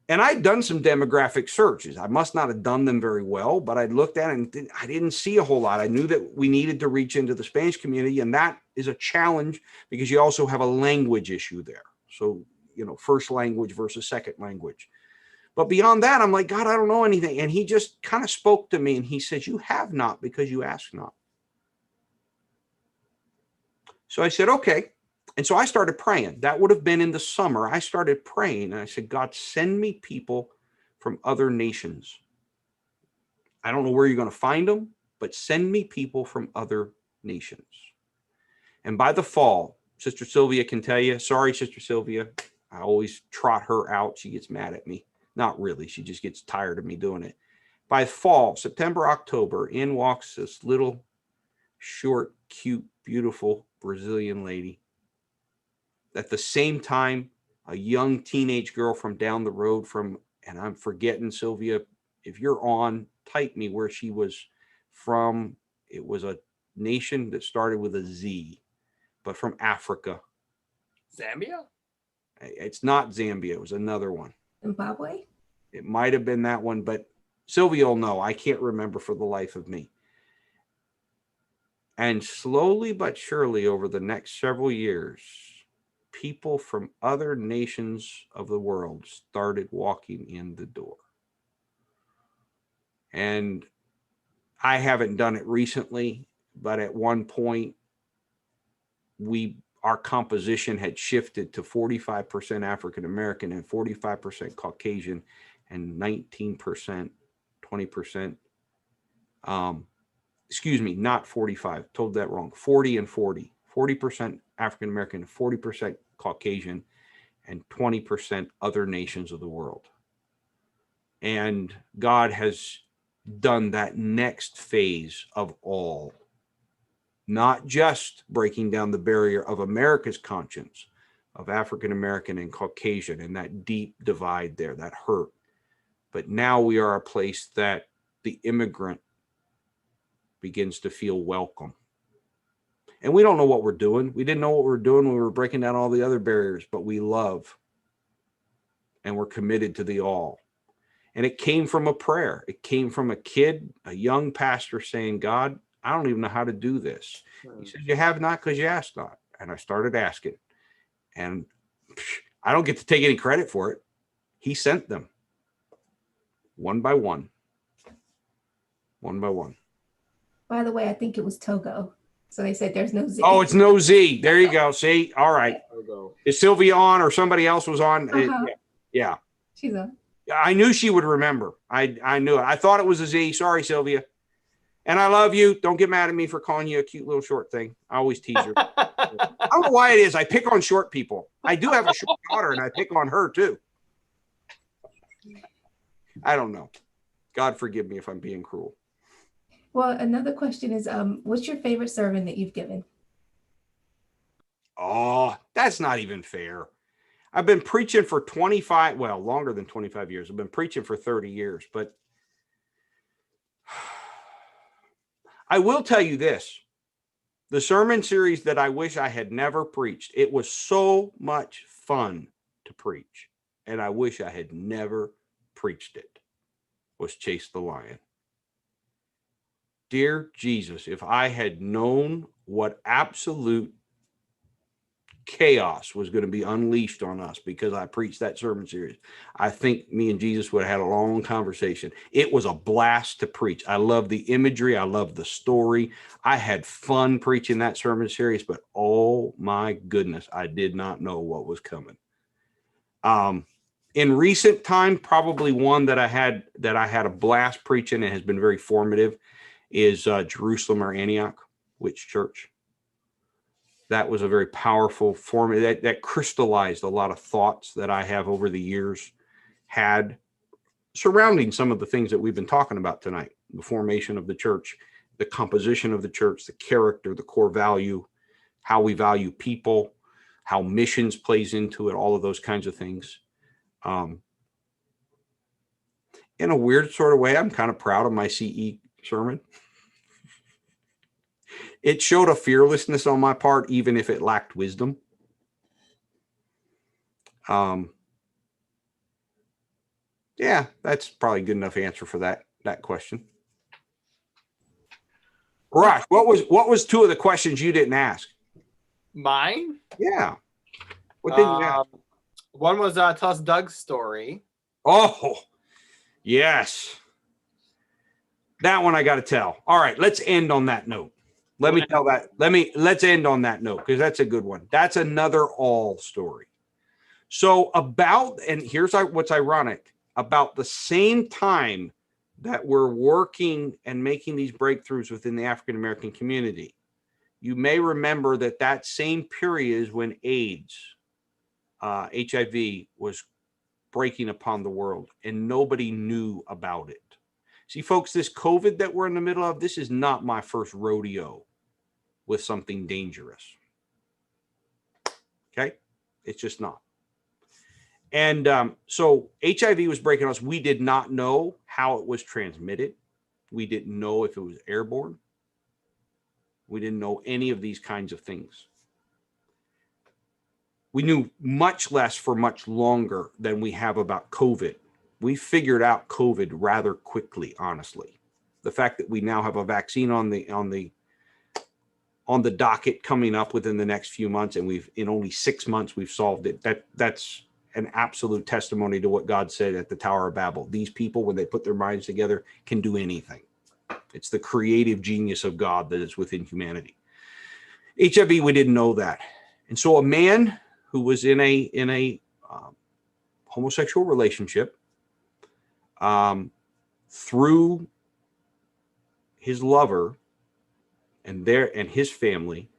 And I'd done some demographic searches. I must not have done them very well, but I looked at it and I didn't see a whole lot. I knew that we needed to reach into the Spanish community, and that is a challenge because you also have a language issue there. So, you know, first language versus second language. But beyond that, I'm like, God, I don't know anything. And he just kind of spoke to me and he says, you have not because you ask not. So I said, okay. And so I started praying. That would have been in the summer. I started praying and I said, God, send me people from other nations. I don't know where you're going to find them, but send me people from other nations. And by the fall, Sister Sylvia can tell you, sorry, Sister Sylvia, I always trot her out. She gets mad at me. Not really. She just gets tired of me doing it. By fall, September, October, in walks this little, short, cute, beautiful Brazilian lady. At the same time, a young teenage girl from down the road from, and I'm forgetting, Sylvia, if you're on, type me where she was from. It was a nation that started with a Z, but from Africa. Zambia? It's not Zambia. It was another one. Zimbabwe? It might have been that one, but Sylvia will know. I can't remember for the life of me. And slowly but surely over the next several years, people from other nations of the world started walking in the door. And I haven't done it recently, but at one point, our composition had shifted to 45% African American and 45% Caucasian and 19%, 20%. Excuse me, not 45, told that wrong. 40 and 40, 40% African American, 40% Caucasian, and 20% other nations of the world. And God has done that next phase of all. Not just breaking down the barrier of America's conscience of African American and Caucasian and that deep divide there, that hurt. But now we are a place that the immigrant begins to feel welcome. And we don't know what we're doing. We didn't know what we were doing when we were breaking down all the other barriers, but we love and we're committed to the all. And it came from a prayer. It came from a kid, a young pastor saying, God, I don't even know how to do this. He said, you have not because you asked not. And I started asking. And I don't get to take any credit for it. He sent them one by one. One by one. By the way, I think it was Togo. So they said there's no Z. Oh, it's no Z. There you go. See? All right. Is Sylvia on or somebody else was on? Yeah. She's on. I knew she would remember. I knew it. I thought it was a Z. Sorry, Sylvia. And I love you. Don't get mad at me for calling you a cute little short thing. I always tease her. I don't know why it is. I pick on short people. I do have a short daughter and I pick on her too. I don't know. God forgive me if I'm being cruel. Well, another question is, what's your favorite sermon that you've given? Oh, that's not even fair. I've been preaching for 25, well, longer than 25 years. I've been preaching for 30 years, but I will tell you this. The sermon series that I wish I had never preached, it was so much fun to preach, and I wish I had never preached it, was Chase the Lion. Dear Jesus, if I had known what absolute chaos was going to be unleashed on us because I preached that sermon series, I think me and Jesus would have had a long conversation. It was a blast to preach. I love the imagery. I love the story. I had fun preaching that sermon series, but oh my goodness, I did not know what was coming. In recent time, probably one that I had a blast preaching and has been very formative is Jerusalem or Antioch, which church? That was a very powerful form that crystallized a lot of thoughts that I have over the years had surrounding some of the things that we've been talking about tonight: the formation of the church, the composition of the church, the character, the core value, how we value people, how missions plays into it, all of those kinds of things. In a weird sort of way, I'm kind of proud of my CE sermon. It showed a fearlessness on my part, even if it lacked wisdom. Yeah, that's probably a good enough answer for that question. Rosh, what was two of the questions you didn't ask? Mine? Yeah. What did you ask? One was tell us Doug's story. Oh, yes. That one I got to tell. All right, let's end on that note. Let's end on that note, because that's a good one. That's another all story. So and here's what's ironic, about the same time that we're working and making these breakthroughs within the African-American community, you may remember that same period is when AIDS, HIV was breaking upon the world, and nobody knew about it. See, folks, this COVID that we're in the middle of, this is not my first rodeo with something dangerous. Okay? It's just not. And so HIV was breaking us. We did not know how it was transmitted. We didn't know if it was airborne. We didn't know any of these kinds of things. We knew much less for much longer than we have about COVID. We figured out COVID rather quickly, honestly. The fact that we now have a vaccine on the docket coming up within the next few months, and in only 6 months we've solved it. That's an absolute testimony to what God said at the Tower of Babel. These people, when they put their minds together, can do anything. It's the creative genius of God that is within humanity. HIV, we didn't know that. And so a man who was in a homosexual relationship, through his lover and his family,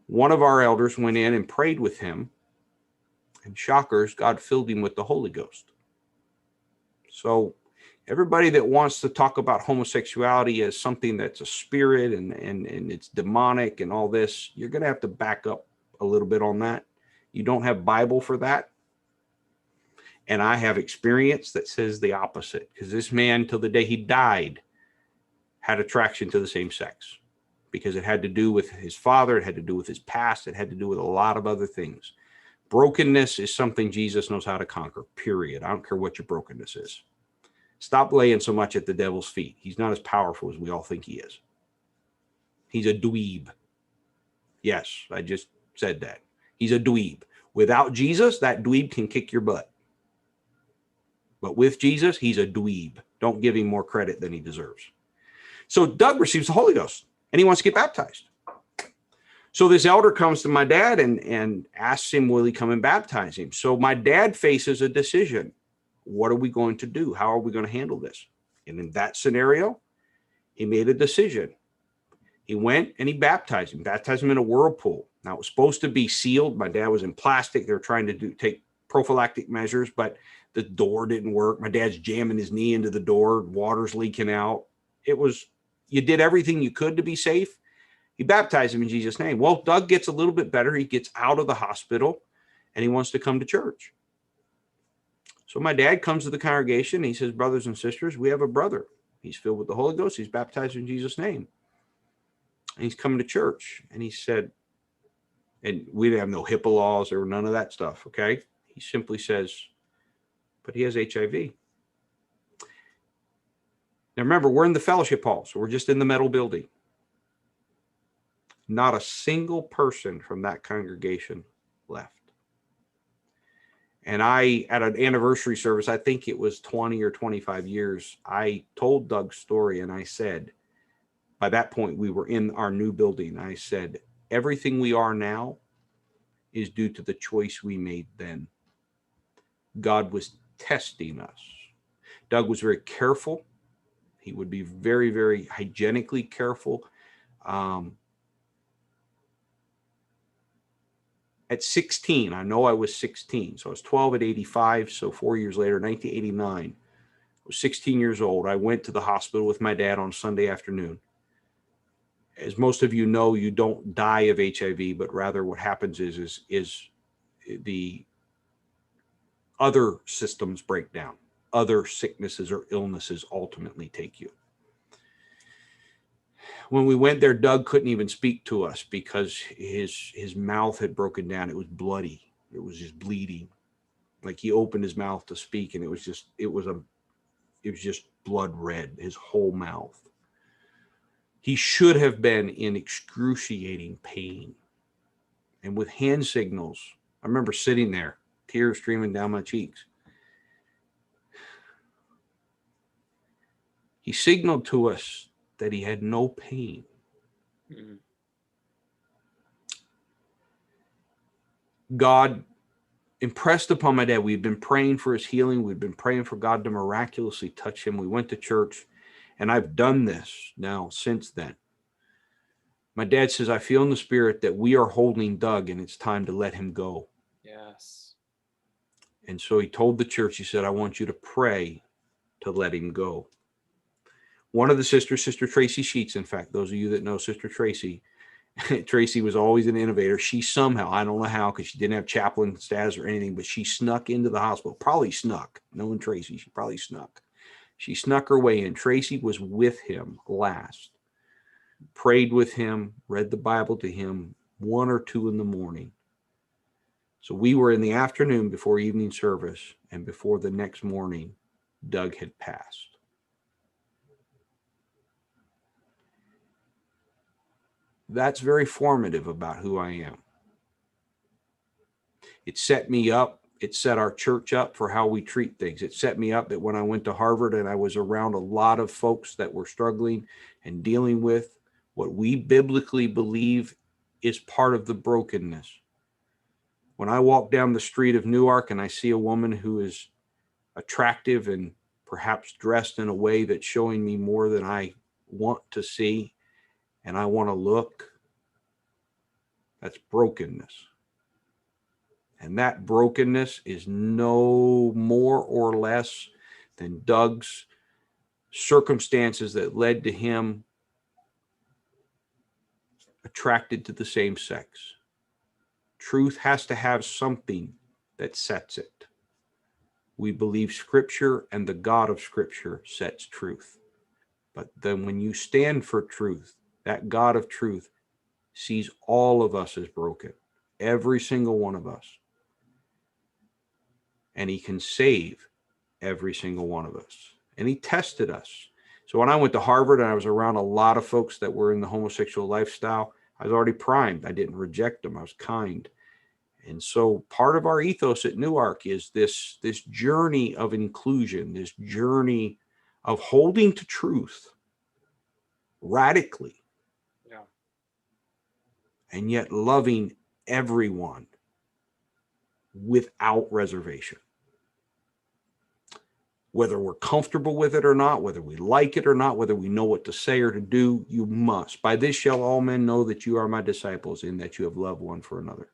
one of our elders went in and prayed with him, and shockers, God filled him with the Holy Ghost. So everybody that wants to talk about homosexuality as something that's a spirit and it's demonic and all this, you're going to have to back up a little bit on that. You don't have Bible for that. And I have experience that says the opposite, because this man, till the day he died, had attraction to the same sex, because it had to do with his father. It had to do with his past. It had to do with a lot of other things. Brokenness is something Jesus knows how to conquer, period. I don't care what your brokenness is. Stop laying so much at the devil's feet. He's not as powerful as we all think he is. He's a dweeb. Yes, I just said that. He's a dweeb. Without Jesus, that dweeb can kick your butt. But with Jesus, he's a dweeb. Don't give him more credit than he deserves. So Doug receives the Holy Ghost, and he wants to get baptized. So this elder comes to my dad and asks him, will he come and baptize him? So my dad faces a decision. What are we going to do? How are we going to handle this? And in that scenario, he made a decision. He went and he baptized him in a whirlpool. Now, it was supposed to be sealed. My dad was in plastic. They were trying to take prophylactic measures, but the door didn't work. My dad's jamming his knee into the door. Water's leaking out. You did everything you could to be safe. He baptized him in Jesus' name. Well, Doug gets a little bit better. He gets out of the hospital, and he wants to come to church. So my dad comes to the congregation. He says, brothers and sisters, we have a brother. He's filled with the Holy Ghost. He's baptized in Jesus' name. And he's coming to church. And he said, and we didn't have no HIPAA laws or none of that stuff, okay? He simply says, but he has HIV. Now remember, we're in the fellowship hall, so we're just in the metal building. Not a single person from that congregation left. And I, at an anniversary service, I think it was 20 or 25 years, I told Doug's story and I said, by that point, we were in our new building. I said, everything we are now is due to the choice we made then. God was testing us. Doug was very careful. He would be very, very hygienically careful. At 16, I know I was 16. So I was 12 at 85. So 4 years later, 1989, I was 16 years old. I went to the hospital with my dad on Sunday afternoon. As most of you know, you don't die of HIV, but rather what happens is the other systems break down. Other sicknesses or illnesses ultimately take you. When we went there, Doug couldn't even speak to us because his mouth had broken down. It was bloody. It was just bleeding. Like he opened his mouth to speak and it was just blood red, his whole mouth. He should have been in excruciating pain. And with hand signals, I remember sitting there, tears streaming down my cheeks. He signaled to us that he had no pain. Mm-hmm. God impressed upon my dad. We've been praying for his healing. We've been praying for God to miraculously touch him. We went to church, and I've done this now since then. My dad says, I feel in the spirit that we are holding Doug and it's time to let him go. Yes. And so he told the church, he said, I want you to pray to let him go. One of the sisters, Sister Tracy Sheets, in fact, those of you that know Sister Tracy, Tracy was always an innovator. She somehow, I don't know how, because she didn't have chaplain status or anything, but she snuck into the hospital, probably snuck. Knowing Tracy, she probably snuck. She snuck her way in. Tracy was with him last, prayed with him, read the Bible to him 1 or 2 in the morning. So we were in the afternoon before evening service, and before the next morning, Doug had passed. That's very formative about who I am. It set me up. It set our church up for how we treat things. It set me up that when I went to Harvard and I was around a lot of folks that were struggling and dealing with what we biblically believe is part of the brokenness. When I walk down the street of Newark and I see a woman who is attractive and perhaps dressed in a way that's showing me more than I want to see, and I want to look, that's brokenness. And that brokenness is no more or less than Doug's circumstances that led to him attracted to the same sex. Truth has to have something that sets it. We believe Scripture, and the God of Scripture sets truth. But then when you stand for truth, that God of truth sees all of us as broken, every single one of us. And he can save every single one of us. And he tested us. So when I went to Harvard and I was around a lot of folks that were in the homosexual lifestyle, I was already primed. I didn't reject them. I was kind. And so part of our ethos at Newark is this journey of inclusion, this journey of holding to truth radically. Yeah. And yet loving everyone without reservation. Whether we're comfortable with it or not, whether we like it or not, whether we know what to say or to do, you must. By this shall all men know that you are my disciples, in that you have loved one for another.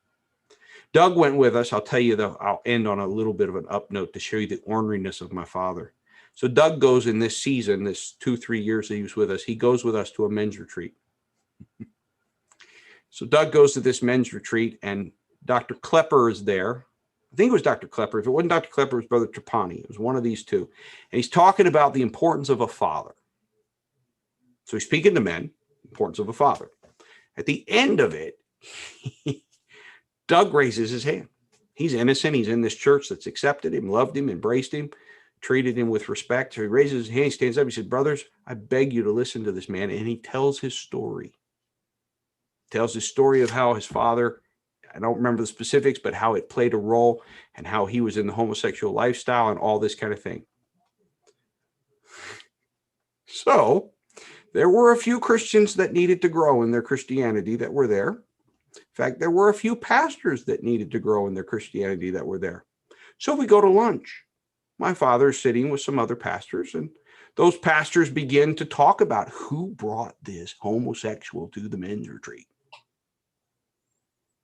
Doug went with us. I'll tell you, though, I'll end on a little bit of an up note to show you the orneriness of my father. So Doug goes in this season, this 2-3 years that he was with us, he goes with us to a men's retreat. So Doug goes to this men's retreat, and Dr. Klepper is there. I think it was Dr. Klepper. If it wasn't Dr. Klepper, it was Brother Trapani. It was one of these two. And he's talking about the importance of a father. So he's speaking to men, importance of a father. At the end of it, Doug raises his hand. He's innocent. He's in this church that's accepted him, loved him, embraced him, treated him with respect. So he raises his hand, he stands up, he says, brothers, I beg you to listen to this man. And he tells his story. Tells his story of how his father, I don't remember the specifics, but how it played a role and how he was in the homosexual lifestyle and all this kind of thing. So there were a few Christians that needed to grow in their Christianity that were there. In fact, there were a few pastors that needed to grow in their Christianity that were there. So we go to lunch. My father is sitting with some other pastors, and those pastors begin to talk about who brought this homosexual to the men's retreat.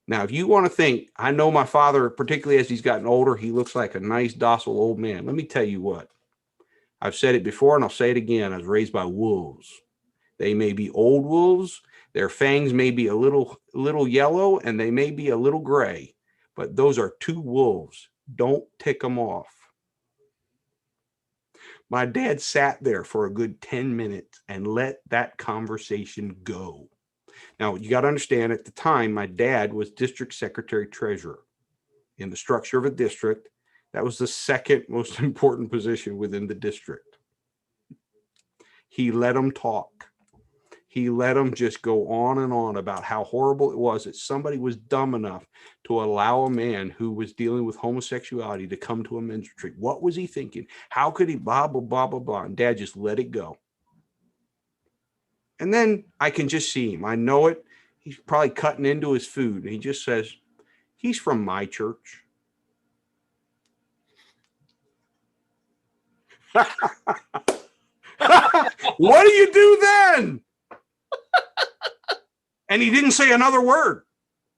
Now, if you want to think, I know my father, particularly as he's gotten older, he looks like a nice, docile old man. Let me tell you what. I've said it before, and I'll say it again. I was raised by wolves. They may be old wolves. Their fangs may be a little yellow, and they may be a little gray, but those are two wolves. Don't tick them off. My dad sat there for a good 10 minutes and let that conversation go. Now, you got to understand, at the time, my dad was district secretary treasurer. In the structure of a district, that was the second most important position within the district. He let them talk. He let them just go on and on about how horrible it was that somebody was dumb enough to allow a man who was dealing with homosexuality to come to a men's retreat. What was he thinking? How could he blah, blah, blah, blah, blah. And Dad just let it go. And then I can just see him. I know it. He's probably cutting into his food. And he just says, he's from my church. What do you do then? And he didn't say another word.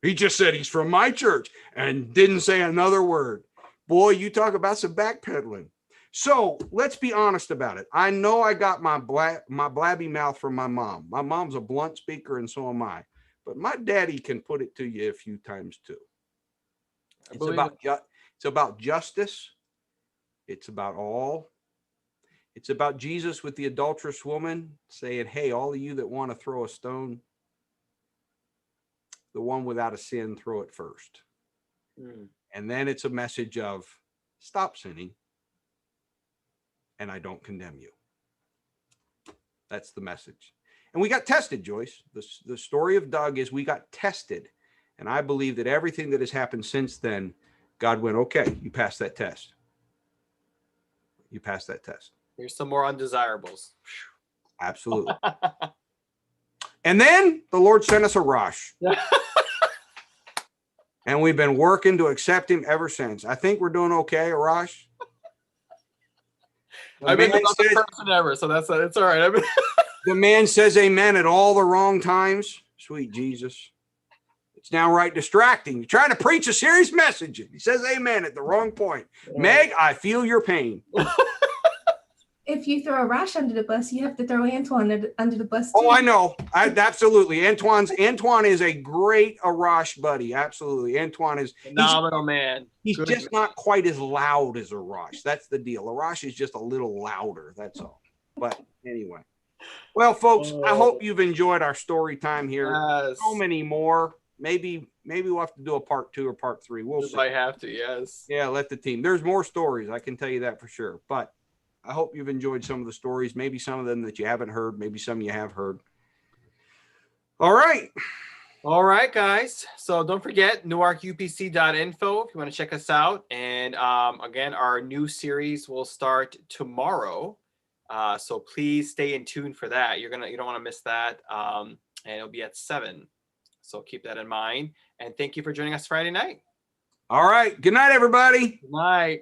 He just said he's from my church and didn't say another word. Boy, you talk about some backpedaling. So let's be honest about it. I know I got my blabby mouth from my mom. My mom's a blunt speaker, and so am I. But my daddy can put it to you a few times too. It's about justice. It's about all. It's about Jesus with the adulterous woman saying, hey, all of you that want to throw a stone, the one without a sin, throw it first. And then it's a message of stop sinning and I don't condemn you. That's the message. And we got tested, Joyce. The story of Doug is we got tested. And I believe that everything that has happened since then, God went, okay, you passed that test. You passed that test. Here's some more undesirables. Absolutely. And then the Lord sent us a rush. And we've been working to accept him ever since. I think we're doing okay, Arash. I've been the best person ever, so it's all right. The man says amen at all the wrong times. Sweet Jesus. It's downright distracting. You're trying to preach a serious message. He says amen at the wrong point. Meg, I feel your pain. If you throw Arash under the bus, you have to throw Antoine under the bus too. Oh, I know. Absolutely. Antoine is a great Arash buddy. Absolutely. Antoine is phenomenal, man. He's just not quite as loud as Arash. That's the deal. Arash is just a little louder. That's all. But anyway. Well, folks, I hope you've enjoyed our story time here. Yes. So many more. Maybe we'll have to do a part 2 or part 3. We'll see. I have to, yes. Yeah, let the team. There's more stories. I can tell you that for sure. But I hope you've enjoyed some of the stories, maybe some of them that you haven't heard, maybe some you have heard. All right. All right, guys. So don't forget newarkupc.info if you want to check us out. And again, our new series will start tomorrow. So please stay in tune for that. You don't want to miss that. And it'll be at 7. So keep that in mind. And thank you for joining us Friday night. All right. Good night, everybody. Good night.